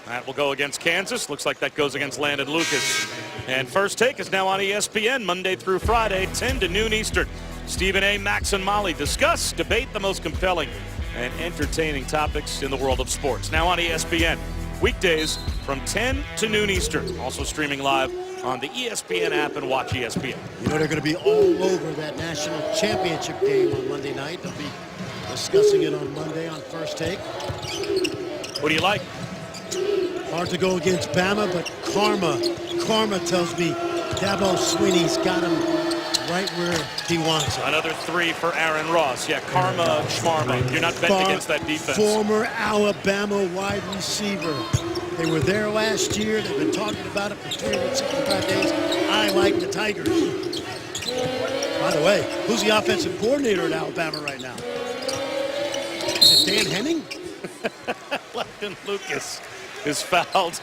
Speaker 1: That will go against Kansas. Looks like that goes against Landon Lucas. And First Take is now on ESPN Monday through Friday, 10 to noon Eastern. Stephen A., Max, and Molly discuss, debate the most compelling and entertaining topics in the world of sports. Now on ESPN, weekdays from 10 to noon Eastern. Also streaming live on the ESPN app and watch ESPN.
Speaker 2: You know they're going to be all over that national championship game on Monday night. They'll be discussing it on Monday on First Take.
Speaker 1: What do you like?
Speaker 2: Hard to go against Bama, but karma tells me Dabo Swinney's got him right where he wants him.
Speaker 1: Another 3 for Aaron Ross. Yeah, karma, schmarma. You're not betting against that defense.
Speaker 2: Former Alabama wide receiver. They were there last year. They've been talking about it for 365 days. I like the Tigers. By the way, who's the offensive coordinator at Alabama right now? Is it Dan Henning?
Speaker 1: Landon Lucas is fouled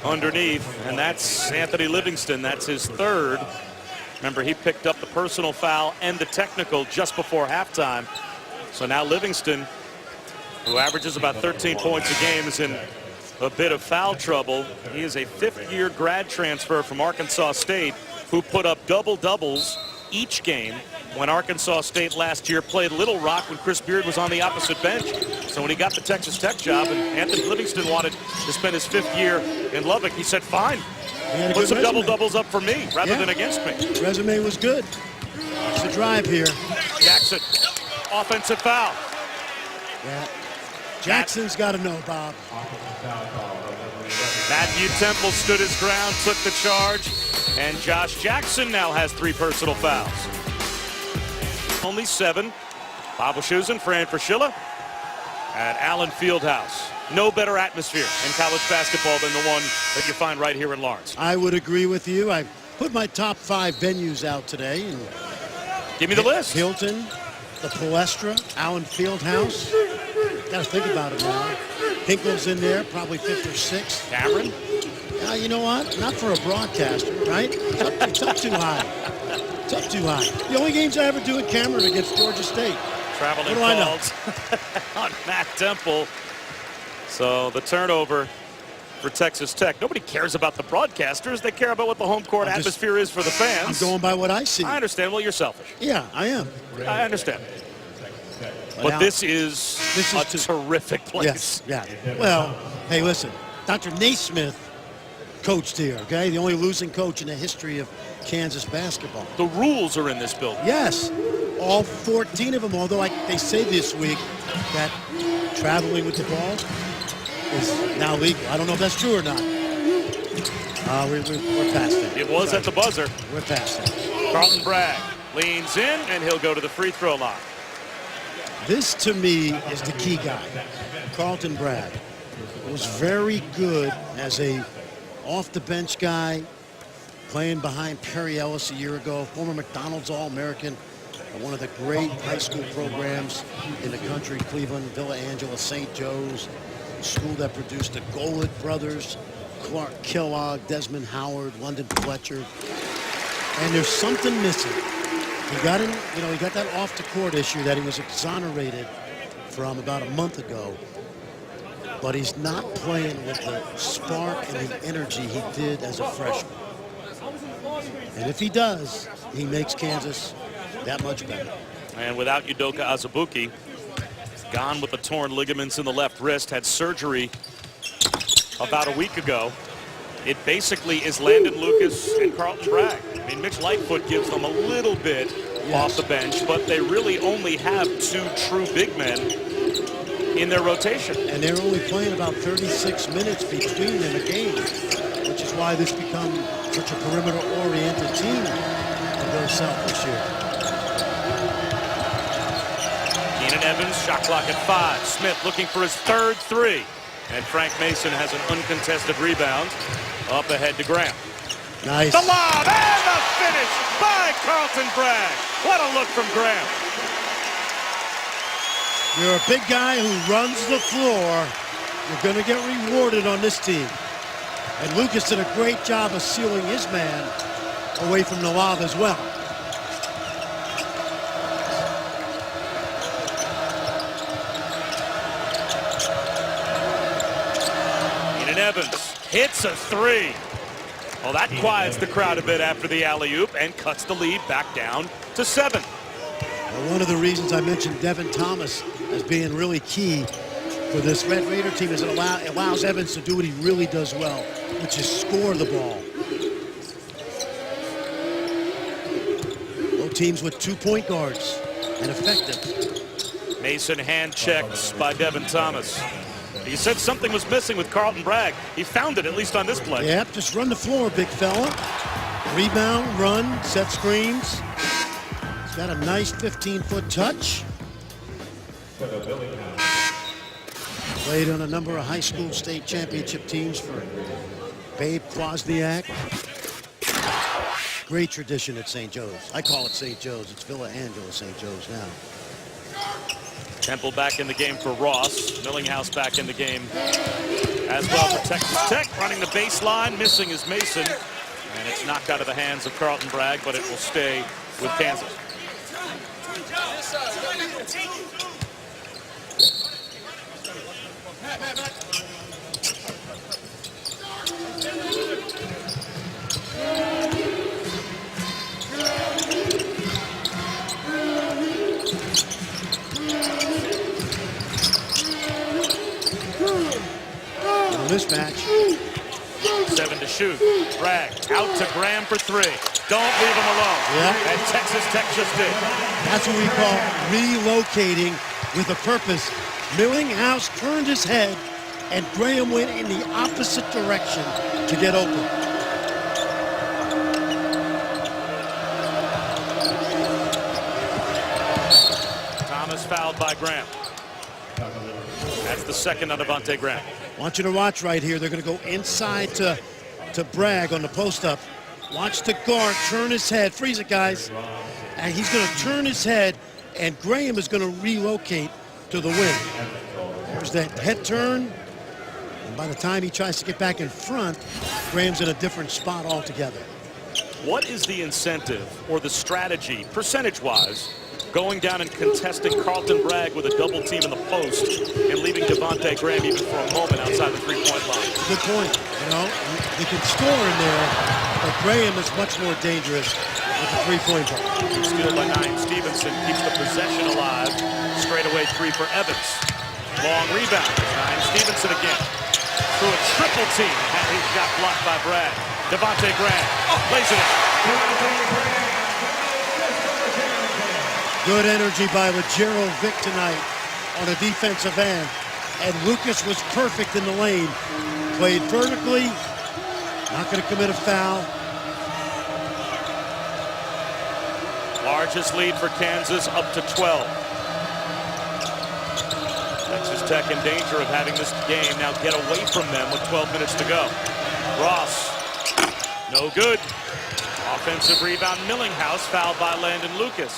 Speaker 1: underneath, and that's Anthony Livingston. That's his 3rd. Remember, he picked up the personal foul and the technical just before halftime. So now Livingston, who averages about 13 points a game, is in a bit of foul trouble. He is a 5th-year grad transfer from Arkansas State who put up double-doubles each game when Arkansas State last year played Little Rock when Chris Beard was on the opposite bench. So when he got the Texas Tech job and Anthony Livingston wanted to spend his 5th year in Lubbock, he said, fine, put some double-doubles up for me rather than against me.
Speaker 2: Resume was good. Watch the drive here.
Speaker 1: Jackson, offensive foul.
Speaker 2: Yeah. Jackson's got to know, Bob.
Speaker 1: Matthew Temple stood his ground, took the charge, and Josh Jackson now has 3 personal fouls. Only 7. Bob Wischusen, Fran Fraschilla at Allen Fieldhouse. No better atmosphere in college basketball than the one that you find right here in Lawrence.
Speaker 2: I would agree with you. I put my top 5 venues out today. And
Speaker 1: give me the list.
Speaker 2: Hilton, the Palestra, Allen Fieldhouse. Got to think about it now. Hinkle's in there, probably 5th or 6th.
Speaker 1: Cameron?
Speaker 2: You know what? Not for a broadcaster, right? It's up too high. It's up too high. The only games I ever do at Cameron against Georgia State.
Speaker 1: Traveling
Speaker 2: What do I know?
Speaker 1: calls on Matt Temple. So the turnover for Texas Tech. Nobody cares about the broadcasters. They care about what the home court atmosphere is for the fans.
Speaker 2: I'm going by what I see.
Speaker 1: I understand. Well, you're selfish.
Speaker 2: Yeah, I am.
Speaker 1: I understand. But this is a terrific place.
Speaker 2: Yes, yeah. Well, hey, listen. Dr. Naismith coached here, okay? The only losing coach in the history of Kansas basketball.
Speaker 1: The rules are in this building.
Speaker 2: Yes, all 14 of them, although they say this week that traveling with the ball is now legal. I don't know if that's true or not. We're past that.
Speaker 1: It was at the buzzer.
Speaker 2: We're past that.
Speaker 1: Carlton Bragg leans in, and he'll go to the free throw line.
Speaker 2: This, to me, is the key guy. Carlton Bragg was very good as a off-the-bench guy, playing behind Perry Ellis a year ago, former McDonald's All-American, one of the great high school programs in the country, Cleveland, Villa Angela, St. Joe's, school that produced the Golit brothers, Clark Kellogg, Desmond Howard, London Fletcher. And there's something missing. He got that off-the-court issue that he was exonerated from about a month ago. But he's not playing with the spark and the energy he did as a freshman. And if he does, he makes Kansas that much better.
Speaker 1: And without Udoka Azubuike, gone with the torn ligaments in the left wrist, had surgery about a week ago. It basically is Landon Lucas and Carlton Bragg. I mean, Mitch Lightfoot gives them a little bit off the bench, but they really only have two true big men in their rotation.
Speaker 2: And they're only playing about 36 minutes between them a game, which is why this becomes such a perimeter-oriented team to go south this year.
Speaker 1: Keenan Evans, shot clock at 5. Smith looking for his third three. And Frank Mason has an uncontested rebound. Up ahead to Graham.
Speaker 2: Nice.
Speaker 1: The lob and the finish by Carlton Bragg. What a look from Graham.
Speaker 2: You're a big guy who runs the floor. You're going to get rewarded on this team. And Lucas did a great job of sealing his man away from the lob as well.
Speaker 1: Keenan Evans hits a three. Well, that quiets the crowd a bit after the alley-oop and cuts the lead back down to 7.
Speaker 2: Well, one of the reasons I mentioned Devin Thomas as being really key for this Red Raider team is it allows Evans to do what he really does well, which is score the ball. Both teams with 2 point guards and effective.
Speaker 1: Mason hand checks by Devin Thomas. He said something was missing with Carlton Bragg. He found it, at least on this play.
Speaker 2: Yep, just run the floor, big fella. Rebound, run, set screens. He's got a nice 15-foot touch. Played on a number of high school state championship teams for Babe Wozniak. Great tradition at St. Joe's. I call it St. Joe's. It's Villa Angela St. Joe's now.
Speaker 1: Temple back in the game for Ross. Millinghouse back in the game as well for Texas Tech. Running the baseline, missing is Mason. And it's knocked out of the hands of Carlton Bragg, but it will stay with Kansas.
Speaker 2: Mismatch.
Speaker 1: 7 to shoot. Bragg out to Graham for 3. Don't leave him alone.
Speaker 2: Yeah.
Speaker 1: And Texas Tech just did.
Speaker 2: That's what we call relocating with a purpose. Millinghouse turned his head, and Graham went in the opposite direction to get open.
Speaker 1: Thomas fouled by Graham. That's the second on Devontae Graham.
Speaker 2: I want you to watch right here. They're going to go inside to Bragg on the post-up. Watch the guard turn his head. Freeze it, guys. And he's going to turn his head, and Graham is going to relocate to the wing. There's that head turn. And by the time he tries to get back in front, Graham's in a different spot altogether.
Speaker 1: What is the incentive or the strategy, percentage-wise, going down and contesting Carlton Bragg with a double team in the post and leaving Devontae Graham even for a moment outside the three-point line?
Speaker 2: Good point. You know, they can score in there, but Graham is much more dangerous with the three-point ball.
Speaker 1: Steal by 9. Stevenson keeps the possession alive. Straightaway 3 for Evans. Long rebound. 9. Stevenson again. Through a triple team. And he got blocked by Bragg. Devontae Graham plays it in.
Speaker 2: Good energy by Gerald Vick tonight on a defensive end. And Lucas was perfect in the lane. Played vertically. Not going to commit a foul.
Speaker 1: Largest lead for Kansas, up to 12. Texas Tech in danger of having this game now get away from them with 12 minutes to go. Ross, no good. Offensive rebound, Millinghouse, fouled by Landon Lucas.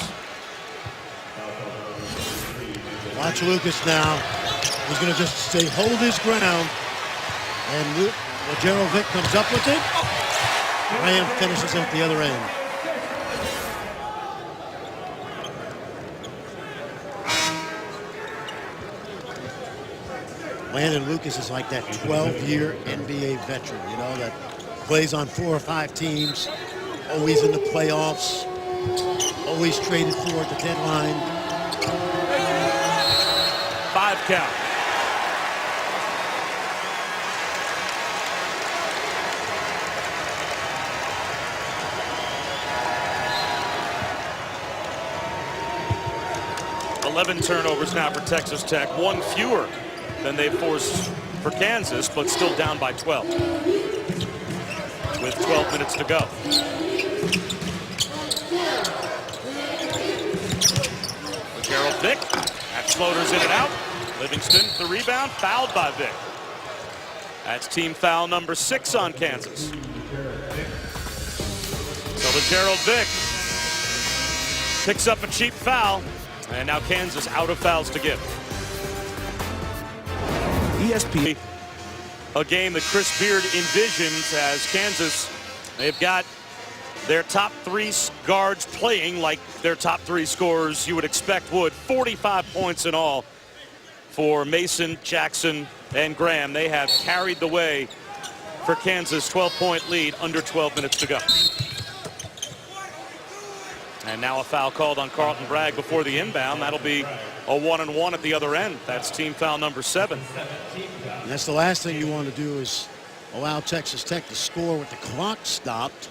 Speaker 2: Watch Lucas now. He's going to just stay, hold his ground. And Gerald Vick comes up with it. Graham finishes at the other end. Landon Lucas is like that 12-year NBA veteran, you know, that plays on 4 or 5 teams, always in the playoffs, always traded for at the deadline.
Speaker 1: 5 count. Eleven turnovers now for Texas Tech, 1 fewer than they forced for Kansas, but still down by 12 with 12 minutes to go. Gerald Vick, that floater's in and out. Livingston, the rebound, fouled by Vick. That's team foul number 6 on Kansas. So the Gerald Vick picks up a cheap foul, and now Kansas out of fouls to give.
Speaker 3: ESPN.
Speaker 1: A game that Chris Beard envisions as Kansas, they've got their top 3 guards playing like their top 3 scorers you would expect would. 45 points in all for Mason, Jackson, and Graham. They have carried the way for Kansas' 12-point lead, under 12 minutes to go. And now a foul called on Carlton Bragg before the inbound. That'll be a 1-and-1 at the other end. That's team foul number 7.
Speaker 2: And that's the last thing you want to do is allow Texas Tech to score with the clock stopped,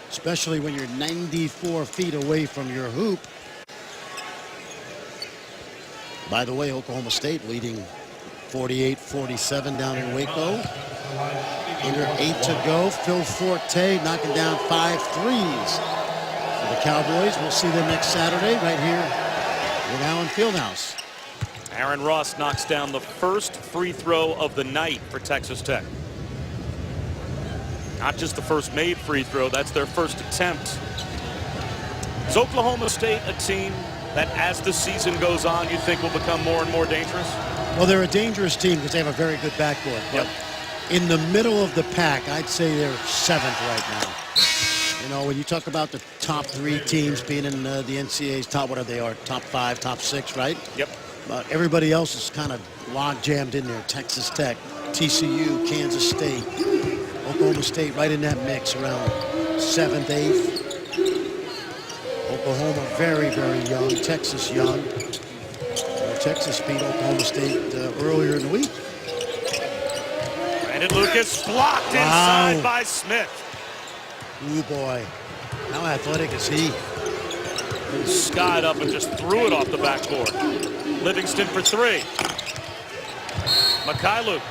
Speaker 2: especially when you're 94 feet away from your hoop. By the way, Oklahoma State leading 48-47 down in Waco. Under 8 to go. Phil Forte knocking down 5 threes for the Cowboys. We'll see them next Saturday right here in Allen Fieldhouse.
Speaker 1: Aaron Ross knocks down the first free throw of the night for Texas Tech. Not just the first made free throw, that's their first attempt. Is Oklahoma State a team that, as the season goes on, you think will become more and more dangerous?
Speaker 2: Well, they're a dangerous team because they have a very good backcourt. But in the middle of the pack, I'd say they're 7th right now. You know, when you talk about the top 3 teams being in the NCAA's top, whatever they are, top 5, top 6, right?
Speaker 1: Yep.
Speaker 2: But everybody else is kind of log jammed in there. Texas Tech, TCU, Kansas State, Oklahoma State right in that mix around 7th, 8th. Oklahoma very, very young. Texas young. Texas beat Oklahoma State earlier in the week.
Speaker 1: Brandon Lucas blocked inside by Smith.
Speaker 2: Ooh, boy. How athletic is he?
Speaker 1: He skied up and just threw it off the backboard. Livingston for 3. Mikhailuk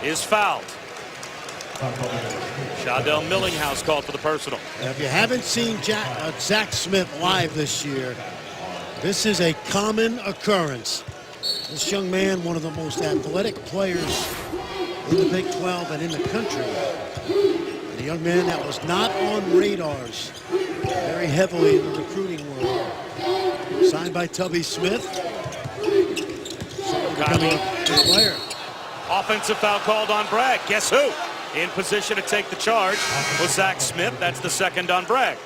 Speaker 1: is fouled. Shadell Millinghouse called for the personal.
Speaker 2: Now, if you haven't seen Zach Smith live this year, this is a common occurrence. This young man, one of the most athletic players in the Big 12 and in the country. And a young man that was not on radars very heavily in the recruiting world. Signed by Tubby Smith. Becoming a good player.
Speaker 1: Offensive foul called on Bragg. Guess who? in position to take the charge was Zach Smith. That's the second on Bragg.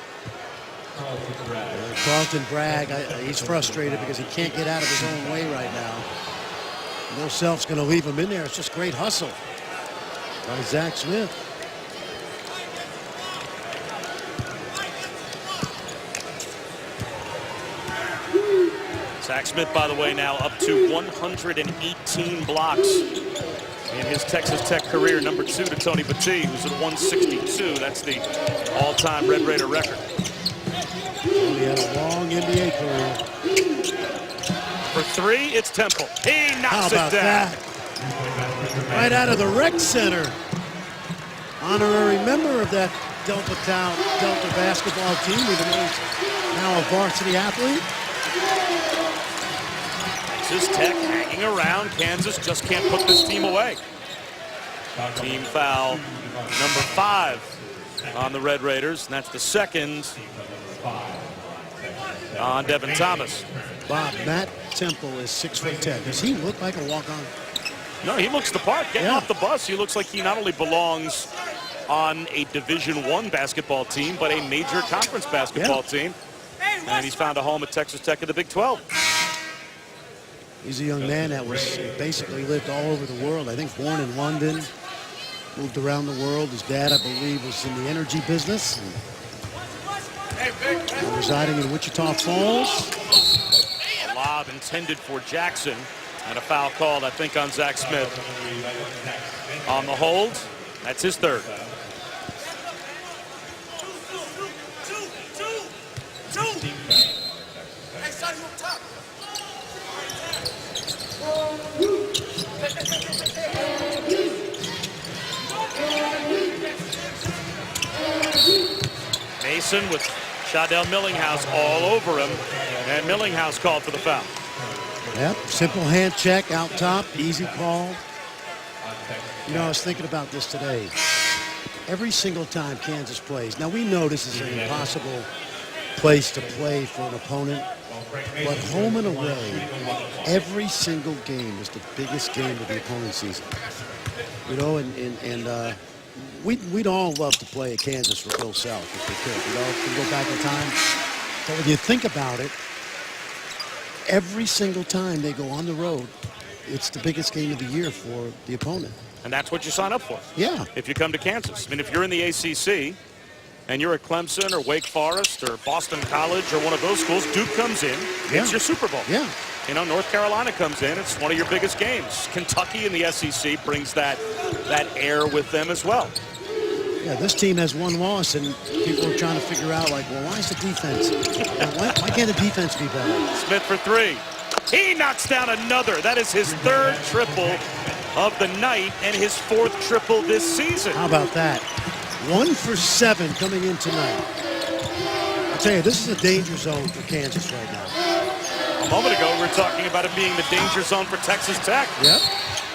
Speaker 2: Carlton Bragg, he's frustrated because he can't get out of his own way right now. Bill Self's going to leave him in there. It's just great hustle by Zach Smith.
Speaker 1: Zach Smith, by the way, now up to 118 blocks in his Texas Tech career. Number 2 to Tony Battie, who's at 162. That's the all-time Red Raider record.
Speaker 2: He had a long NBA career.
Speaker 1: For 3, it's Temple. He knocks
Speaker 2: How about
Speaker 1: it down.
Speaker 2: that? Right out of the rec center. Honorary member of that Delta basketball team, even though he's now a varsity athlete.
Speaker 1: Texas Tech hanging around. Kansas just can't put this team away. Team foul number 5 on the Red Raiders, and that's the second on Devin Thomas.
Speaker 2: Bob, Matt Temple is 6'10". Does he look like a walk-on?
Speaker 1: No, he looks the part. Getting off the bus, he looks like he not only belongs on a Division I basketball team, but a major conference basketball team. And he's found a home at Texas Tech in the Big 12.
Speaker 2: He's a young man that was basically lived all over the world. I think born in London, moved around the world. His dad, I believe, was in the energy business. And residing in Wichita Falls.
Speaker 1: A lob intended for Jackson, and a foul called, I think, on Zach Smith. On the hold, that's his third. Mason with Shadell Millinghouse all over him, and Millinghouse called for the foul.
Speaker 2: Yep, simple hand check out top, easy call. You know, I was thinking about this today. Every single time Kansas plays, now we know this is an impossible place to play for an opponent, but home and away, every single game is the biggest game of the opponent's season. You know, and we'd all love to play at Kansas for Bill Self if we could. You know, if we go back in time. But when you think about it, every single time they go on the road, it's the biggest game of the year for the opponent.
Speaker 1: And that's what you sign up for.
Speaker 2: Yeah.
Speaker 1: If you come to Kansas. I mean, if you're in the ACC and you're at Clemson or Wake Forest or Boston College or one of those schools, Duke comes in, it's your Super Bowl.
Speaker 2: Yeah.
Speaker 1: You know, North Carolina comes in, it's one of your biggest games. Kentucky in the SEC brings that air with them as well.
Speaker 2: Yeah, this team has one loss, and people are trying to figure out, like, well, why is the defense? Why can't the defense be better?
Speaker 1: Smith for 3. He knocks down another. That is his third triple of the night and his 4th triple this season.
Speaker 2: How about that? 1 for 7 coming in tonight. I'll tell you, this is a danger zone for Kansas right now.
Speaker 1: A moment ago, we were talking about it being the danger zone for Texas Tech.
Speaker 2: Yep.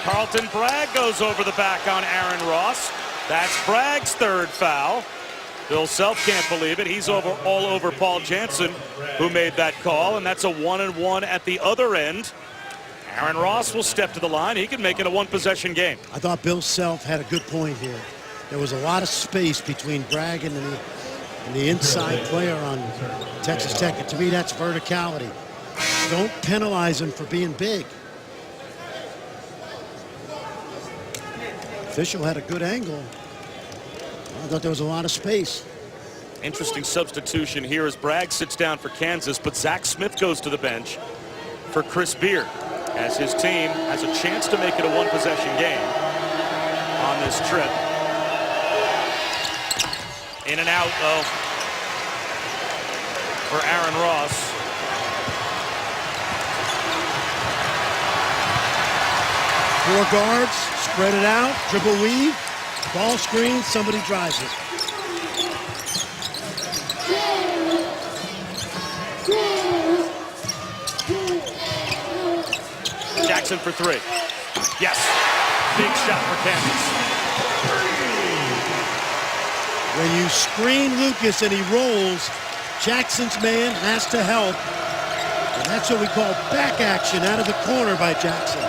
Speaker 1: Carlton Bragg goes over the back on Aaron Ross. That's Bragg's 3rd foul. Bill Self can't believe it. He's all over Paul Jansen, who made that call, and that's a 1-and-1 at the other end. Aaron Ross will step to the line. He can make it a 1-possession game.
Speaker 2: I thought Bill Self had a good point here. There was a lot of space between Bragg and the inside player on Texas Tech, and to me, that's verticality. Don't penalize him for being big. Official had a good angle. I thought there was a lot of space.
Speaker 1: Interesting substitution here as Bragg sits down for Kansas, but Zach Smith goes to the bench for Chris Beard as his team has a chance to make it a 1-possession game on this trip. In and out, though, for Aaron Ross.
Speaker 2: Four guards, spread it out, triple weave, ball screen, somebody drives it.
Speaker 1: Jackson for 3. Yes, big shot for Kansas.
Speaker 2: When you screen Lucas and he rolls, Jackson's man has to help. And that's what we call back action out of the corner by Jackson.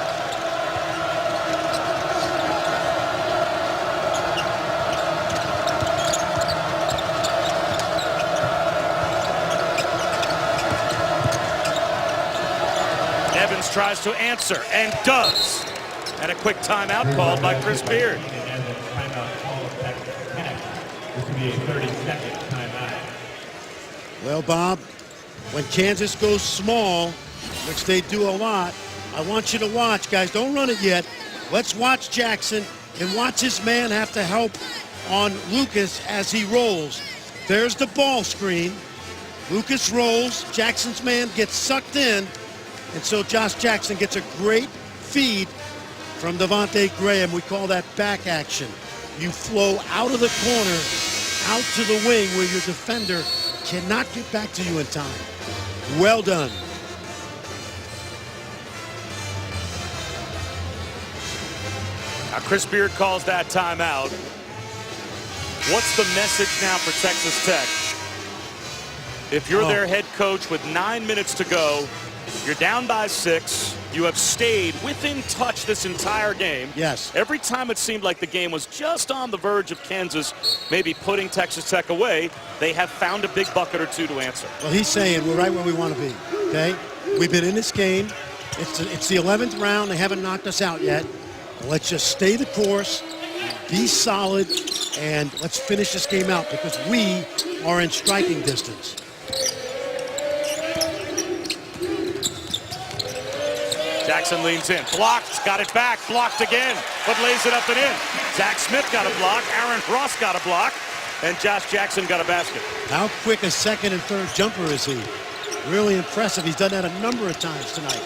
Speaker 1: Evans tries to answer and does. And a quick timeout called by Chris Beard.
Speaker 2: Well, Bob, when Kansas goes small, which they do a lot, I want you to watch, guys. Don't run it yet. Let's watch Jackson and watch his man have to help on Lucas as he rolls. There's the ball screen. Lucas rolls. Jackson's man gets sucked in. And so Josh Jackson gets a great feed from Devontae Graham. We call that back action. You flow out of the corner, out to the wing where your defender cannot get back to you in time. Well done.
Speaker 1: Now Chris Beard calls that timeout. What's the message now for Texas Tech? If you're their head coach with 9 minutes to go, you're down by 6. You have stayed within touch this entire game.
Speaker 2: Yes.
Speaker 1: Every time it seemed like the game was just on the verge of Kansas maybe putting Texas Tech away, they have found a big bucket or two to answer.
Speaker 2: Well, he's saying we're right where we want to be, okay? We've been in this game. It's the 11th round. They haven't knocked us out yet. Let's just stay the course, be solid, and let's finish this game out because we are in striking distance.
Speaker 1: Jackson leans in, blocked, got it back, blocked again, but lays it up and in. Zach Smith got a block, Aaron Ross got a block, and Josh Jackson got a basket.
Speaker 2: How quick a second and third jumper is he? Really impressive. He's done that a number of times tonight.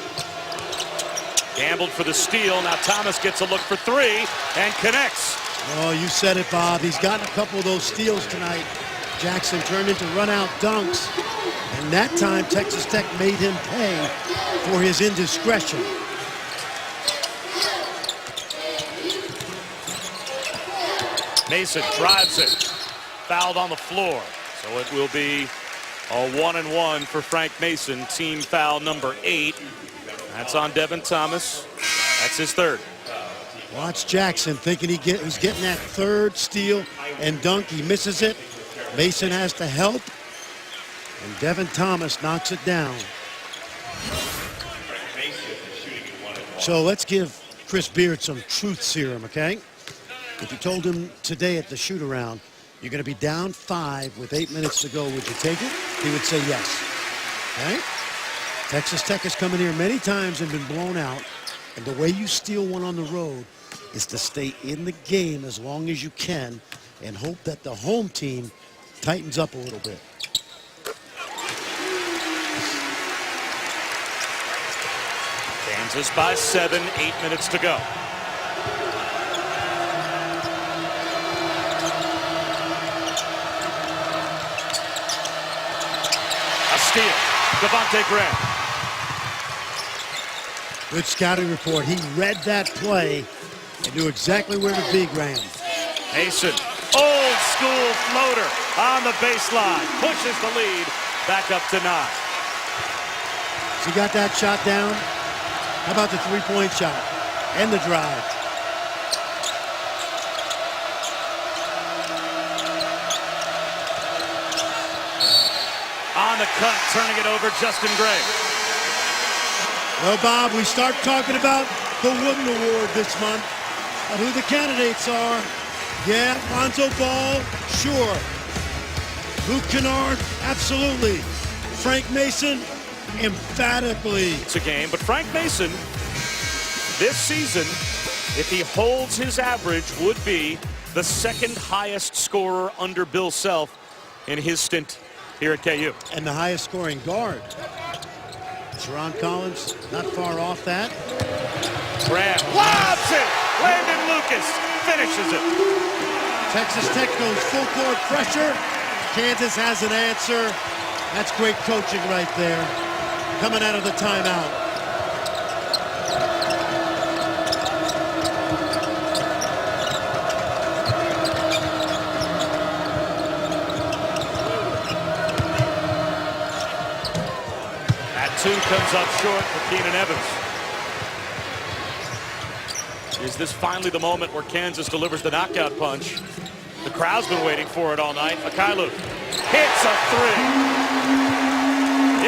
Speaker 1: Gambled for the steal. Now Thomas gets a look for three and connects.
Speaker 2: Oh, you said it, Bob. He's gotten a couple of those steals tonight. Jackson turned into run-out dunks. And that time, Texas Tech made him pay for his indiscretion.
Speaker 1: Mason drives it. Fouled on the floor. So it will be a 1-and-1 for Frank Mason. Team foul number 8. That's on Devin Thomas. That's his third.
Speaker 2: Watch Jackson thinking he's getting that third steal and dunk. He misses it. Mason has to help. And Devin Thomas knocks it down. So let's give Chris Beard some truth serum, okay? If you told him today at the shoot-around, you're going to be down 5 with 8 minutes to go, would you take it? He would say yes. Okay? Texas Tech has come in here many times and been blown out. And the way you steal one on the road is to stay in the game as long as you can and hope that the home team tightens up a little bit.
Speaker 1: Kansas by 7, 8 minutes to go. A steal. Devontae Graham.
Speaker 2: Good scouting report. He read that play and knew exactly where to be, Graham.
Speaker 1: Mason, old school floater on the baseline. Pushes the lead back up to 9.
Speaker 2: So he got that shot down. How about the three-point shot and the drive?
Speaker 1: On the cut, turning it over, Justin Gray.
Speaker 2: Well, Bob, we start talking about the Wooden Award this month and who the candidates are. Yeah, Lonzo Ball, sure. Luke Kennard, absolutely. Frank Mason, emphatically.
Speaker 1: It's a game, but Frank Mason, this season, if he holds his average, would be the second highest scorer under Bill Self in his stint here at KU.
Speaker 2: And the highest scoring guard. Teron Collins, not far off that.
Speaker 1: Graham lobs it. Landon Lucas finishes it.
Speaker 2: Texas Tech goes full court pressure. Kansas has an answer. That's great coaching right there. Coming out of the timeout.
Speaker 1: Two comes up short for Keenan Evans. Is this finally the moment where Kansas delivers the knockout punch? The crowd's been waiting for it all night. Akailu hits a three.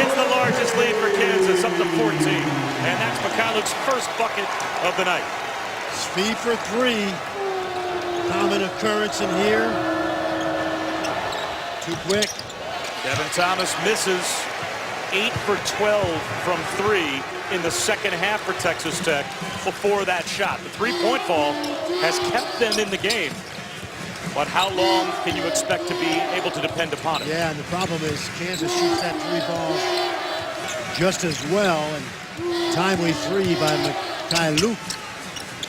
Speaker 1: It's the largest lead for Kansas, up to 14. And that Mikhailuk's first bucket of the night.
Speaker 2: Speed for three. Common occurrence in here. Too quick.
Speaker 1: Devin Thomas misses 8 for 12 from 3 in the second half for Texas Tech before that shot. The three-point ball has kept them in the game. But how long can you expect to be able to depend upon it?
Speaker 2: Yeah, and the problem is Kansas shoots that three ball just as well. And timely three by Mikhailuk.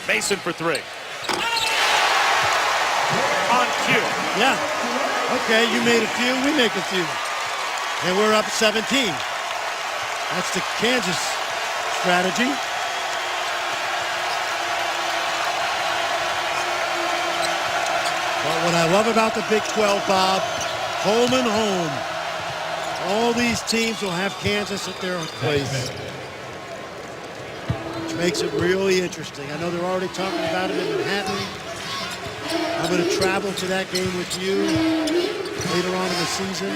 Speaker 1: Mason for 3. On cue.
Speaker 2: Yeah. Okay, you made a few, we make a few. And we're up 17. That's the Kansas strategy. But what I love about the Big 12, Bob, home and home. All these teams will have Kansas at their place. Which makes it really interesting. I know they're already talking about it in Manhattan. I'm going to travel to that game with you later on in the season.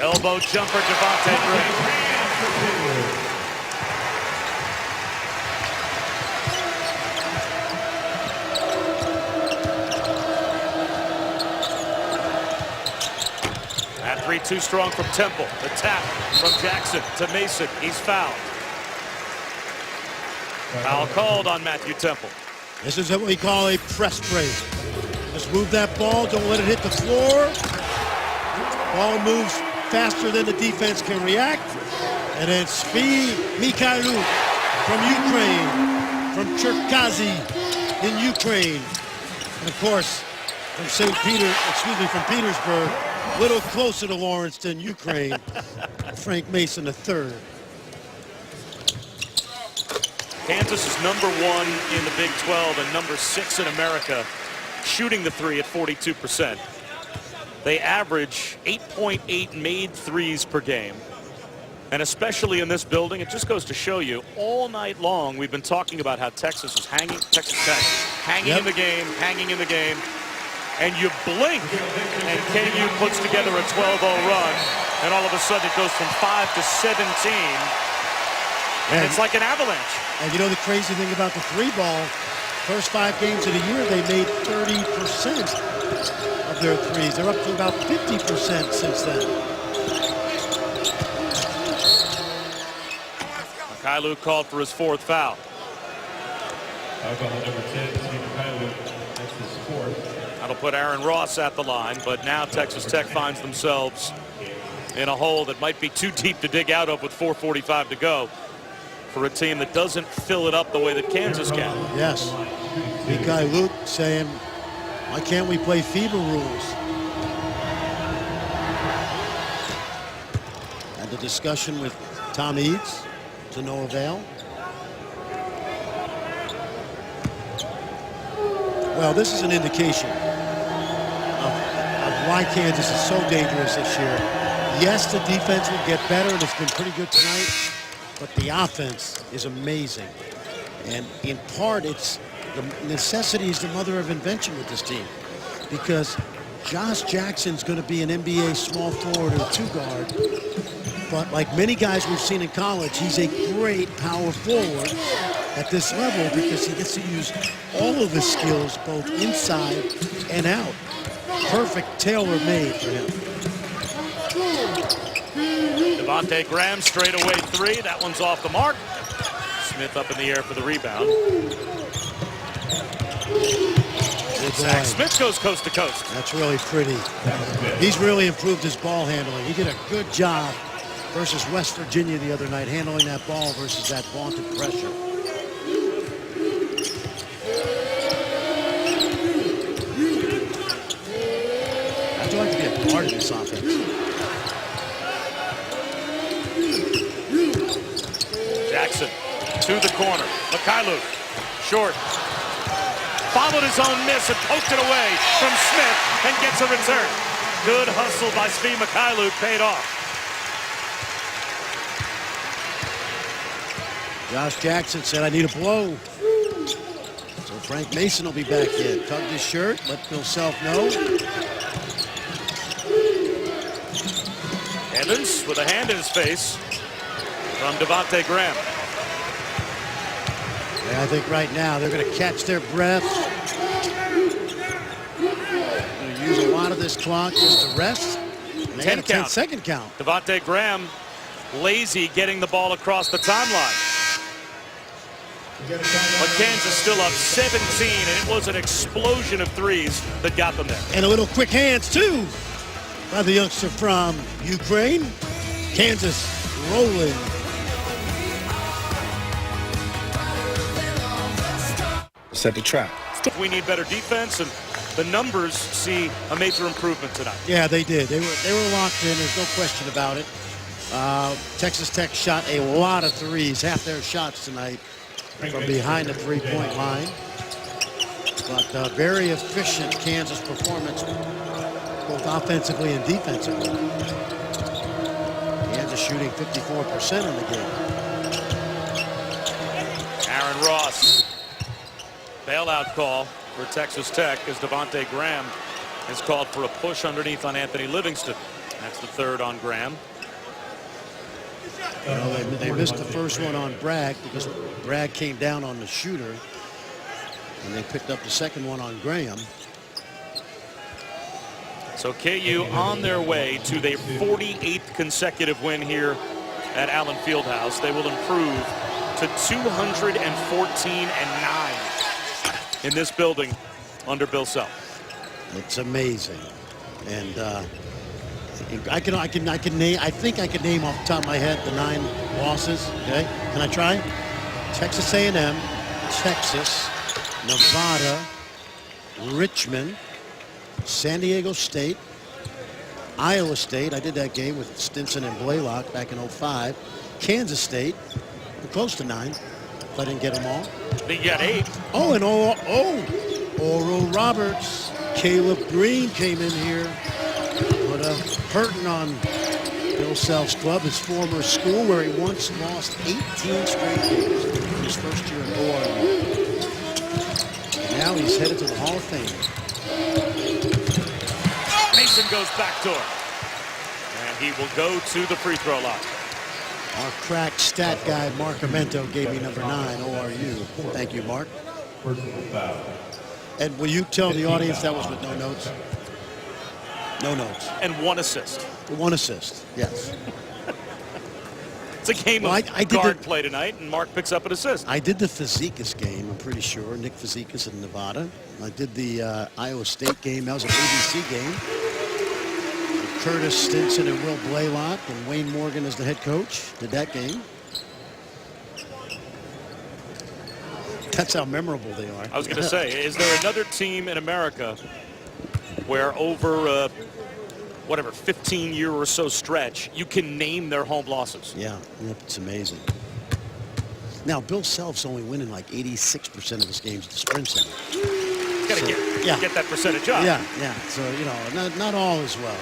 Speaker 1: Elbow jumper, Devontae Graham. That three too strong from Temple. The tap from Jackson to Mason. He's fouled. Foul called on Matthew Temple.
Speaker 2: This is what we call a press break. Just move that ball. Don't let it hit the floor. Ball moves faster than the defense can react. And then speed Mikhailuk from Ukraine, from Cherkasy in Ukraine. And of course, from from Petersburg, a little closer to Lawrencetown, Ukraine, Frank Mason III.
Speaker 1: Kansas is number 1 in the Big 12 and number 6 in America, shooting the three at 42%. They average 8.8 made threes per game. And especially in this building, it just goes to show you, all night long, we've been talking about how Texas is Texas Tech, hanging in the game, and you blink, and KU puts together a 12-0 run, and all of a sudden it goes from 5 to 17, and it's like an avalanche.
Speaker 2: And you know the crazy thing about the three ball, first 5 games of the year, they made 30% of their threes. They're up to about 50% since then.
Speaker 1: Mikhailuk called for his 4th foul.
Speaker 6: Foul call number 10, Steve Mikhailuk. That's his 4th.
Speaker 1: That'll put Aaron Ross at the line, but now Texas Tech finds themselves in a hole that might be too deep to dig out of with 4:45 to go for a team that doesn't fill it up the way that Kansas can.
Speaker 2: Yes. Mikhailuk saying, why can't we play FIBA rules? And the discussion with Tom Eads to no avail. Well, this is an indication of why Kansas is so dangerous this year. Yes, the defense will get better, and it's been pretty good tonight, but the offense is amazing. And in part, it's the necessity is the mother of invention with this team, because Josh Jackson's going to be an NBA small forward or 2-guard, but like many guys we've seen in college, he's a great power forward at this level because he gets to use all of his skills both inside and out. Perfect tailor-made for him.
Speaker 1: Devontae Graham straightaway 3. That one's off the mark. Smith up in the air for the rebound. Zach Smith goes coast to coast.
Speaker 2: That's really pretty. He's really improved his ball handling. He did a good job versus West Virginia the other night, handling that ball versus that vaunted pressure. How'd you like to be a part of this offense?
Speaker 1: Jackson to the corner. Mikhailuk, short. Followed his own miss and poked it away from Smith and gets a return. Good hustle by Steve Mikhailuk, paid off.
Speaker 2: Josh Jackson said, I need a blow. So Frank Mason will be back in. Tugged his shirt, let himself know.
Speaker 1: Evans with a hand in his face from Devontae Graham.
Speaker 2: Yeah, I think right now they're going to catch their breath. Going to use a lot of this clock just to rest. And they
Speaker 1: 10
Speaker 2: got a
Speaker 1: count.
Speaker 2: 10-second count.
Speaker 1: Devontae Graham lazy getting the ball across the timeline. But Kansas still up 17, and it was an explosion of threes that got them there.
Speaker 2: And a little quick hands, too, by the youngster from Ukraine. Kansas rolling.
Speaker 5: Set the trap.
Speaker 1: We need better defense, and the numbers see a major improvement tonight.
Speaker 2: Yeah, they did. They were locked in. There's no question about it. Texas Tech shot a lot of threes, half their shots tonight from behind the three-point line. But very efficient Kansas performance, both offensively and defensively. Kansas shooting 54% in the game.
Speaker 1: Aaron Ross. Bailout call for Texas Tech as Devontae Graham is called for a push underneath on Anthony Livingston. That's the third on Graham.
Speaker 2: Well, they missed the first one on Bragg because Bragg came down on the shooter, and they picked up the second one on Graham.
Speaker 1: So KU on their way to their 48th consecutive win here at Allen Fieldhouse. They will improve to 214-9 in this building under Bill Self.
Speaker 2: It's amazing, and I think I can name off the top of my head the 9 losses. Okay, can I try? Texas A&M, Texas, Nevada, Richmond, San Diego State, Iowa State. I did that game with Stinson and Blaylock back in '05. Kansas State, close to 9. If I didn't get them all.
Speaker 1: They got 8.
Speaker 2: Oh, and Oral Roberts, Caleb Green came in here. Put a hurting on Bill Self's club, his former school, where he once lost 18 straight games in his first year in ORU. And now he's headed to the Hall of Fame.
Speaker 1: Mason goes backdoor, and he will go to the free throw line.
Speaker 2: Our crack stat guy, Mark Amento, gave me number 9, ORU. Thank you, Mark. And will you tell the audience that was with no notes? No notes.
Speaker 1: And 1 assist.
Speaker 2: 1 assist, yes.
Speaker 1: It's a game of guard play tonight, and Mark picks up an assist.
Speaker 2: I did the Fazekas game, I'm pretty sure. Nick Fazekas in Nevada. I did the Iowa State game. That was an ABC game. Curtis Stinson and Will Blaylock and Wayne Morgan as the head coach. Did that game. That's how memorable they are.
Speaker 1: I was going to say, is there another team in America where over whatever 15-year or so stretch you can name their home losses?
Speaker 2: Yeah, it's amazing. Now Bill Self's only winning like 86% of his games at the Sprint Center.
Speaker 1: Got to get that percentage up.
Speaker 2: Yeah. So not all as well.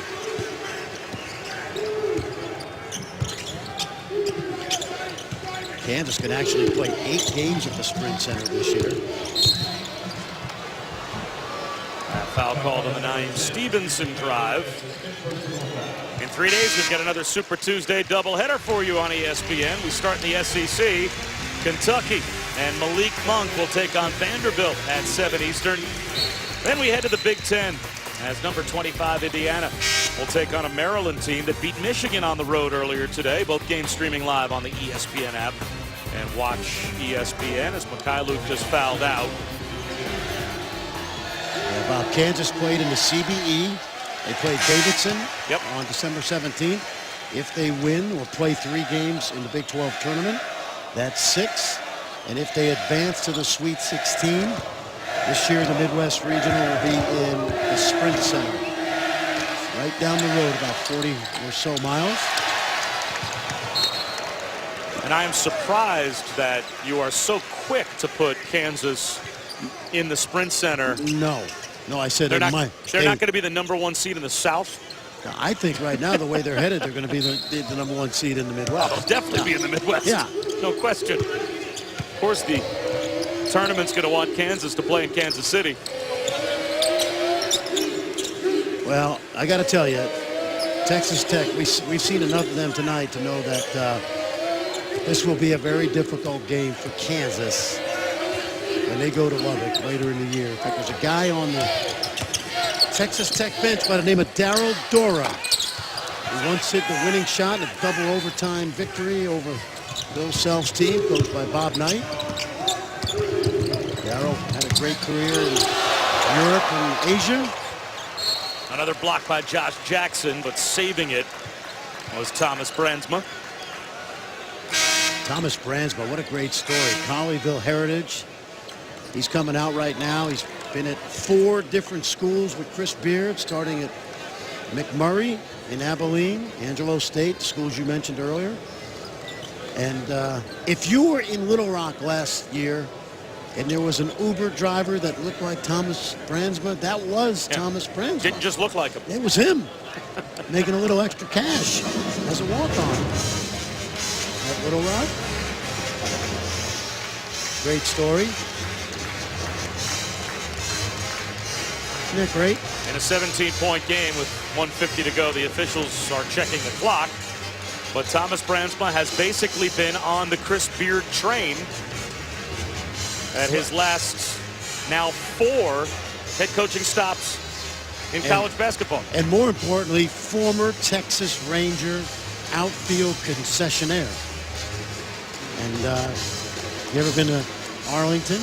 Speaker 2: Kansas can actually play 8 games at the Sprint Center this year.
Speaker 1: Foul called on the Naeem Stevenson drive. In 3 days, we've got another Super Tuesday doubleheader for you on ESPN. We start in the SEC. Kentucky and Malik Monk will take on Vanderbilt at 7 Eastern. Then we head to the Big Ten as number 25 Indiana will take on a Maryland team that beat Michigan on the road earlier today. Both games streaming live on the ESPN app. And watch ESPN as Mikhailuk just fouled out.
Speaker 2: Bob, Kansas played in the CBE. They played Davidson on December 17th. If they win or play 3 games in the Big 12 tournament, that's 6. And if they advance to the Sweet 16, this year the Midwest Regional will be in the Sprint Center. Right down the road, about 40 or so miles.
Speaker 1: And I am surprised that you are so quick to put Kansas in the Sprint Center.
Speaker 2: No, I said
Speaker 1: they're not going to be the number 1 seed in the South.
Speaker 2: I think right now, the way they're headed, they're going to be the number 1 seed in the Midwest.
Speaker 1: Oh, they'll definitely be in the Midwest.
Speaker 2: Yeah.
Speaker 1: No question. Of course, the tournament's going to want Kansas to play in Kansas City.
Speaker 2: Well, I got to tell you, Texas Tech, we've seen enough of them tonight to know that this will be a very difficult game for Kansas when they go to Lubbock later in the year. In fact, there's a guy on the Texas Tech bench by the name of Darryl Dora, who once hit the winning shot in a double overtime victory over Bill Self's team, coached by Bob Knight. Darryl had a great career in Europe and Asia.
Speaker 1: Another block by Josh Jackson, but saving it was Thomas Brandsma.
Speaker 2: Thomas Brandsma, what a great story. Colleyville Heritage. He's coming out right now. He's been at 4 different schools with Chris Beard, starting at McMurray in Abilene, Angelo State, the schools you mentioned earlier. And if you were in Little Rock last year and there was an Uber driver that looked like Thomas Brandsma, that was Thomas Brandsma.
Speaker 1: Didn't just look like him.
Speaker 2: It was him making a little extra cash as a walk-on at Little Rock. Great story. Isn't that great?
Speaker 1: In a 17-point game with 1:50 to go, the officials are checking the clock. But Thomas Brandsma has basically been on the Chris Beard train at his last now 4 head coaching stops in college basketball.
Speaker 2: And more importantly, former Texas Ranger outfield concessionaire. And you ever been to Arlington?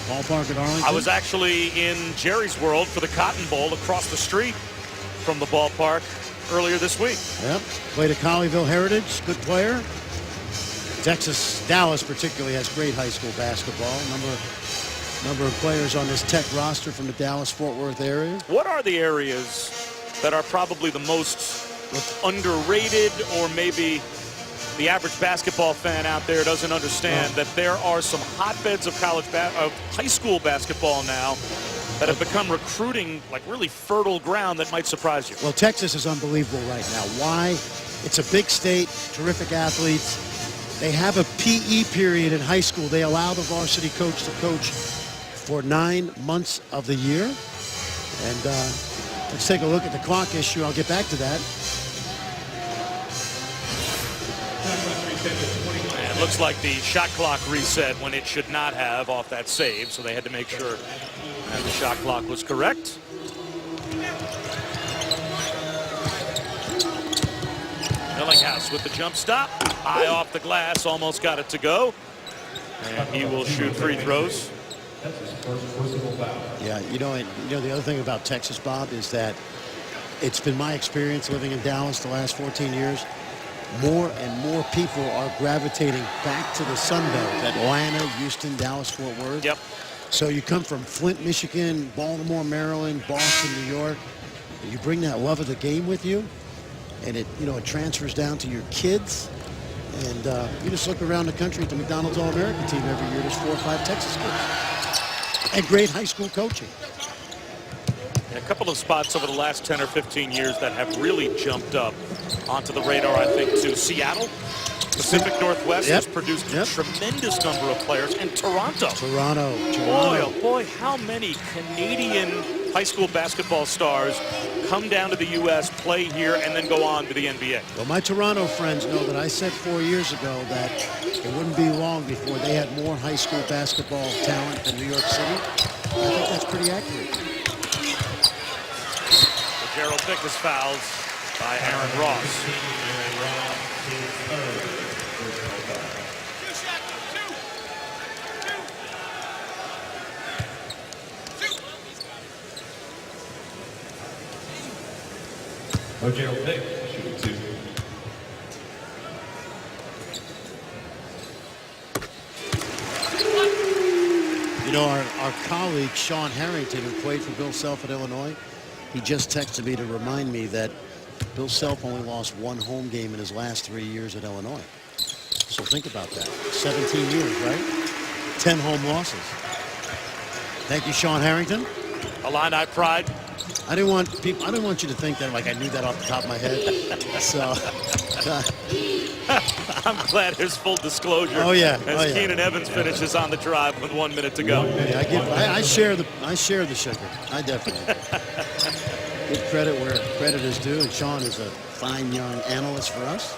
Speaker 2: Ballpark at Arlington?
Speaker 1: I was actually in Jerry's World for the Cotton Bowl across the street from the ballpark earlier this week.
Speaker 2: Yep. Played at Colleyville Heritage. Good player. Dallas particularly has great high school basketball. Number of players on this Tech roster from the Dallas-Fort Worth area.
Speaker 1: What are the areas that are probably the most underrated, or maybe the average basketball fan out there doesn't understand that there are some hotbeds of high school basketball now that have become recruiting, like really fertile ground that might surprise you?
Speaker 2: Well, Texas is unbelievable right now. Why? It's a big state, terrific athletes. They have a PE period in high school. They allow the varsity coach to coach for 9 months of the year. And let's take a look at the clock issue. I'll get back to that.
Speaker 1: And it looks like the shot clock reset when it should not have off that save, so they had to make sure that the shot clock was correct. Millinghouse with the jump stop. High off the glass, almost got it to go. And he will shoot free throws.
Speaker 2: Yeah, you know the other thing about Texas, Bob, is that it's been my experience living in Dallas the last 14 years. More and more people are gravitating back to the Sun Belt. Atlanta, Houston, Dallas, Fort Worth.
Speaker 1: Yep.
Speaker 2: So you come from Flint, Michigan, Baltimore, Maryland, Boston, New York. And you bring that love of the game with you, and it transfers down to your kids. And you just look around the country at the McDonald's All-American team every year. There's 4 or 5 Texas kids. And great high school coaching.
Speaker 1: A couple of spots over the last 10 or 15 years that have really jumped up onto the radar, I think, to Seattle. Pacific Northwest has produced a tremendous number of players. And Toronto. Boy, oh boy, how many Canadian high school basketball stars come down to the U.S., play here, and then go on to the NBA.
Speaker 2: Well, my Toronto friends know that I said 4 years ago that it wouldn't be long before they had more high school basketball talent than New York City. I think that's pretty accurate.
Speaker 1: Gerald Vick is fouled by Aaron Ross.
Speaker 6: Gerald Vick, shooting 2.
Speaker 2: You know, our colleague Sean Harrington, who played for Bill Self at Illinois, he just texted me to remind me that Bill Self only lost 1 home game in his last 3 years at Illinois. So think about that. 17 years, right? 10 home losses. Thank you, Sean Harrington.
Speaker 1: Illini pride.
Speaker 2: I didn't want you to think that like I knew that off the top of my head. So
Speaker 1: I'm glad there's full disclosure.
Speaker 2: Oh yeah.
Speaker 1: As Keenan Evans finishes on the drive with 1 minute to go.
Speaker 2: Yeah, I share the sugar. I definitely do. Give credit where credit is due, and Sean is a fine young analyst for us.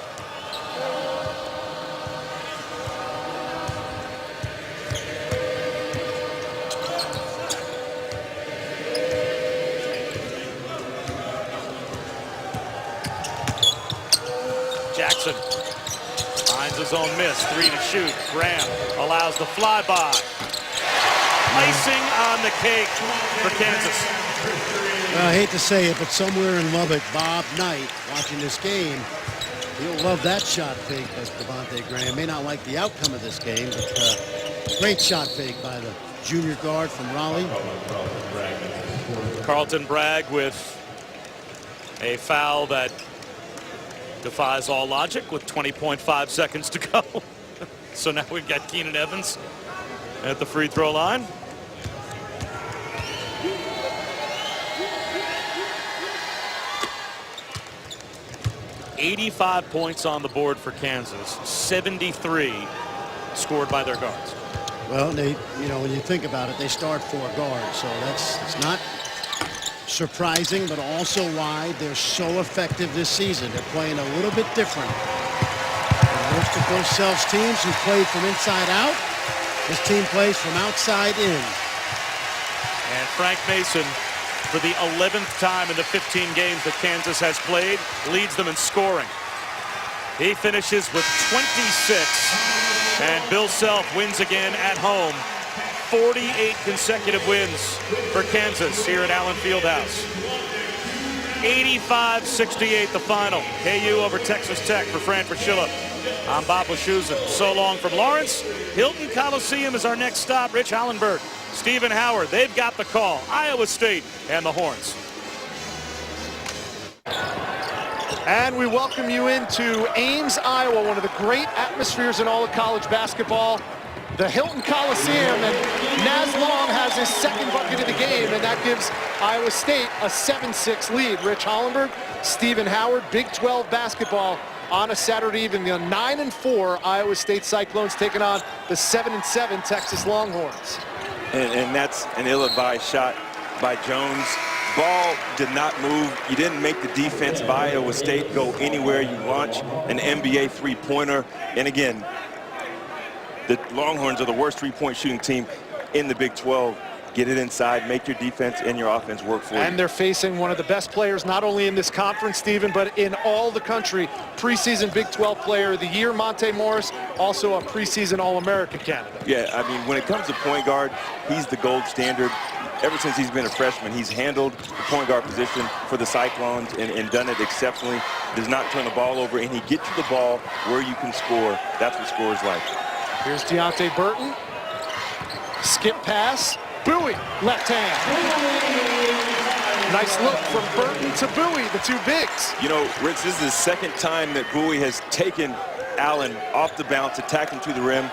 Speaker 1: Jackson finds his own miss. 3 to shoot. Graham allows the flyby. Icing on the cake for Kansas.
Speaker 2: I hate to say it, but somewhere in Lubbock, Bob Knight, watching this game, he'll love that shot fake by Devontae Graham. May not like the outcome of this game, but great shot fake by the junior guard from Raleigh.
Speaker 1: Carlton Bragg with a foul that defies all logic with 20.5 seconds to go. So now we've got Keenan Evans at the free throw line. $85 points on the board for Kansas. 73 scored by their guards.
Speaker 2: Well, when you think about it, they start 4 guards, so it's not surprising, but also why they're so effective this season. They're playing a little bit different. And most of those Selfs teams who played from inside out, this team plays from outside in.
Speaker 1: And Frank Mason, for the 11th time in the 15 games that Kansas has played, leads them in scoring. He finishes with 26, and Bill Self wins again at home. 48 consecutive wins for Kansas here at Allen Fieldhouse. 85-68 the final. KU over Texas Tech for Fran Fraschilla. I'm Bob Wischusen. So long from Lawrence. Hilton Coliseum is our next stop. Rich Hallenberg, Stephen Howard, they've got the call. Iowa State and the Horns.
Speaker 7: And we welcome you into Ames, Iowa, one of the great atmospheres in all of college basketball. The Hilton Coliseum, and Naz Long has his second bucket of the game, and that gives Iowa State a 7-6 lead. Rich Hallenberg, Stephen Howard, Big 12 basketball on a Saturday evening. The 9-4 Iowa State Cyclones taking on the 7-7 Texas Longhorns.
Speaker 8: And that's an ill-advised shot by Jones. Ball did not move. You didn't make the defense of Iowa State go anywhere. You launch an NBA three-pointer. And again, the Longhorns are the worst three-point shooting team in the Big 12. Get it inside, make your defense and your offense work for you.
Speaker 7: And they're facing one of the best players, not only in this conference, Stephen, but in all the country. Preseason Big 12 Player of the Year, Monte Morris, also a preseason All-American candidate.
Speaker 8: Yeah, I mean, when it comes to point guard, he's the gold standard. Ever since he's been a freshman, he's handled the point guard position for the Cyclones and done it exceptionally. Does not turn the ball over, and he gets you the ball where you can score. That's what score's like.
Speaker 7: Here's Deonte Burton. Skip pass. Bowie, left hand. Nice look from Burton to Bowie, the two bigs.
Speaker 8: You know, Rich, this is the second time that Bowie has taken Allen off the bounce, attacked him to the rim.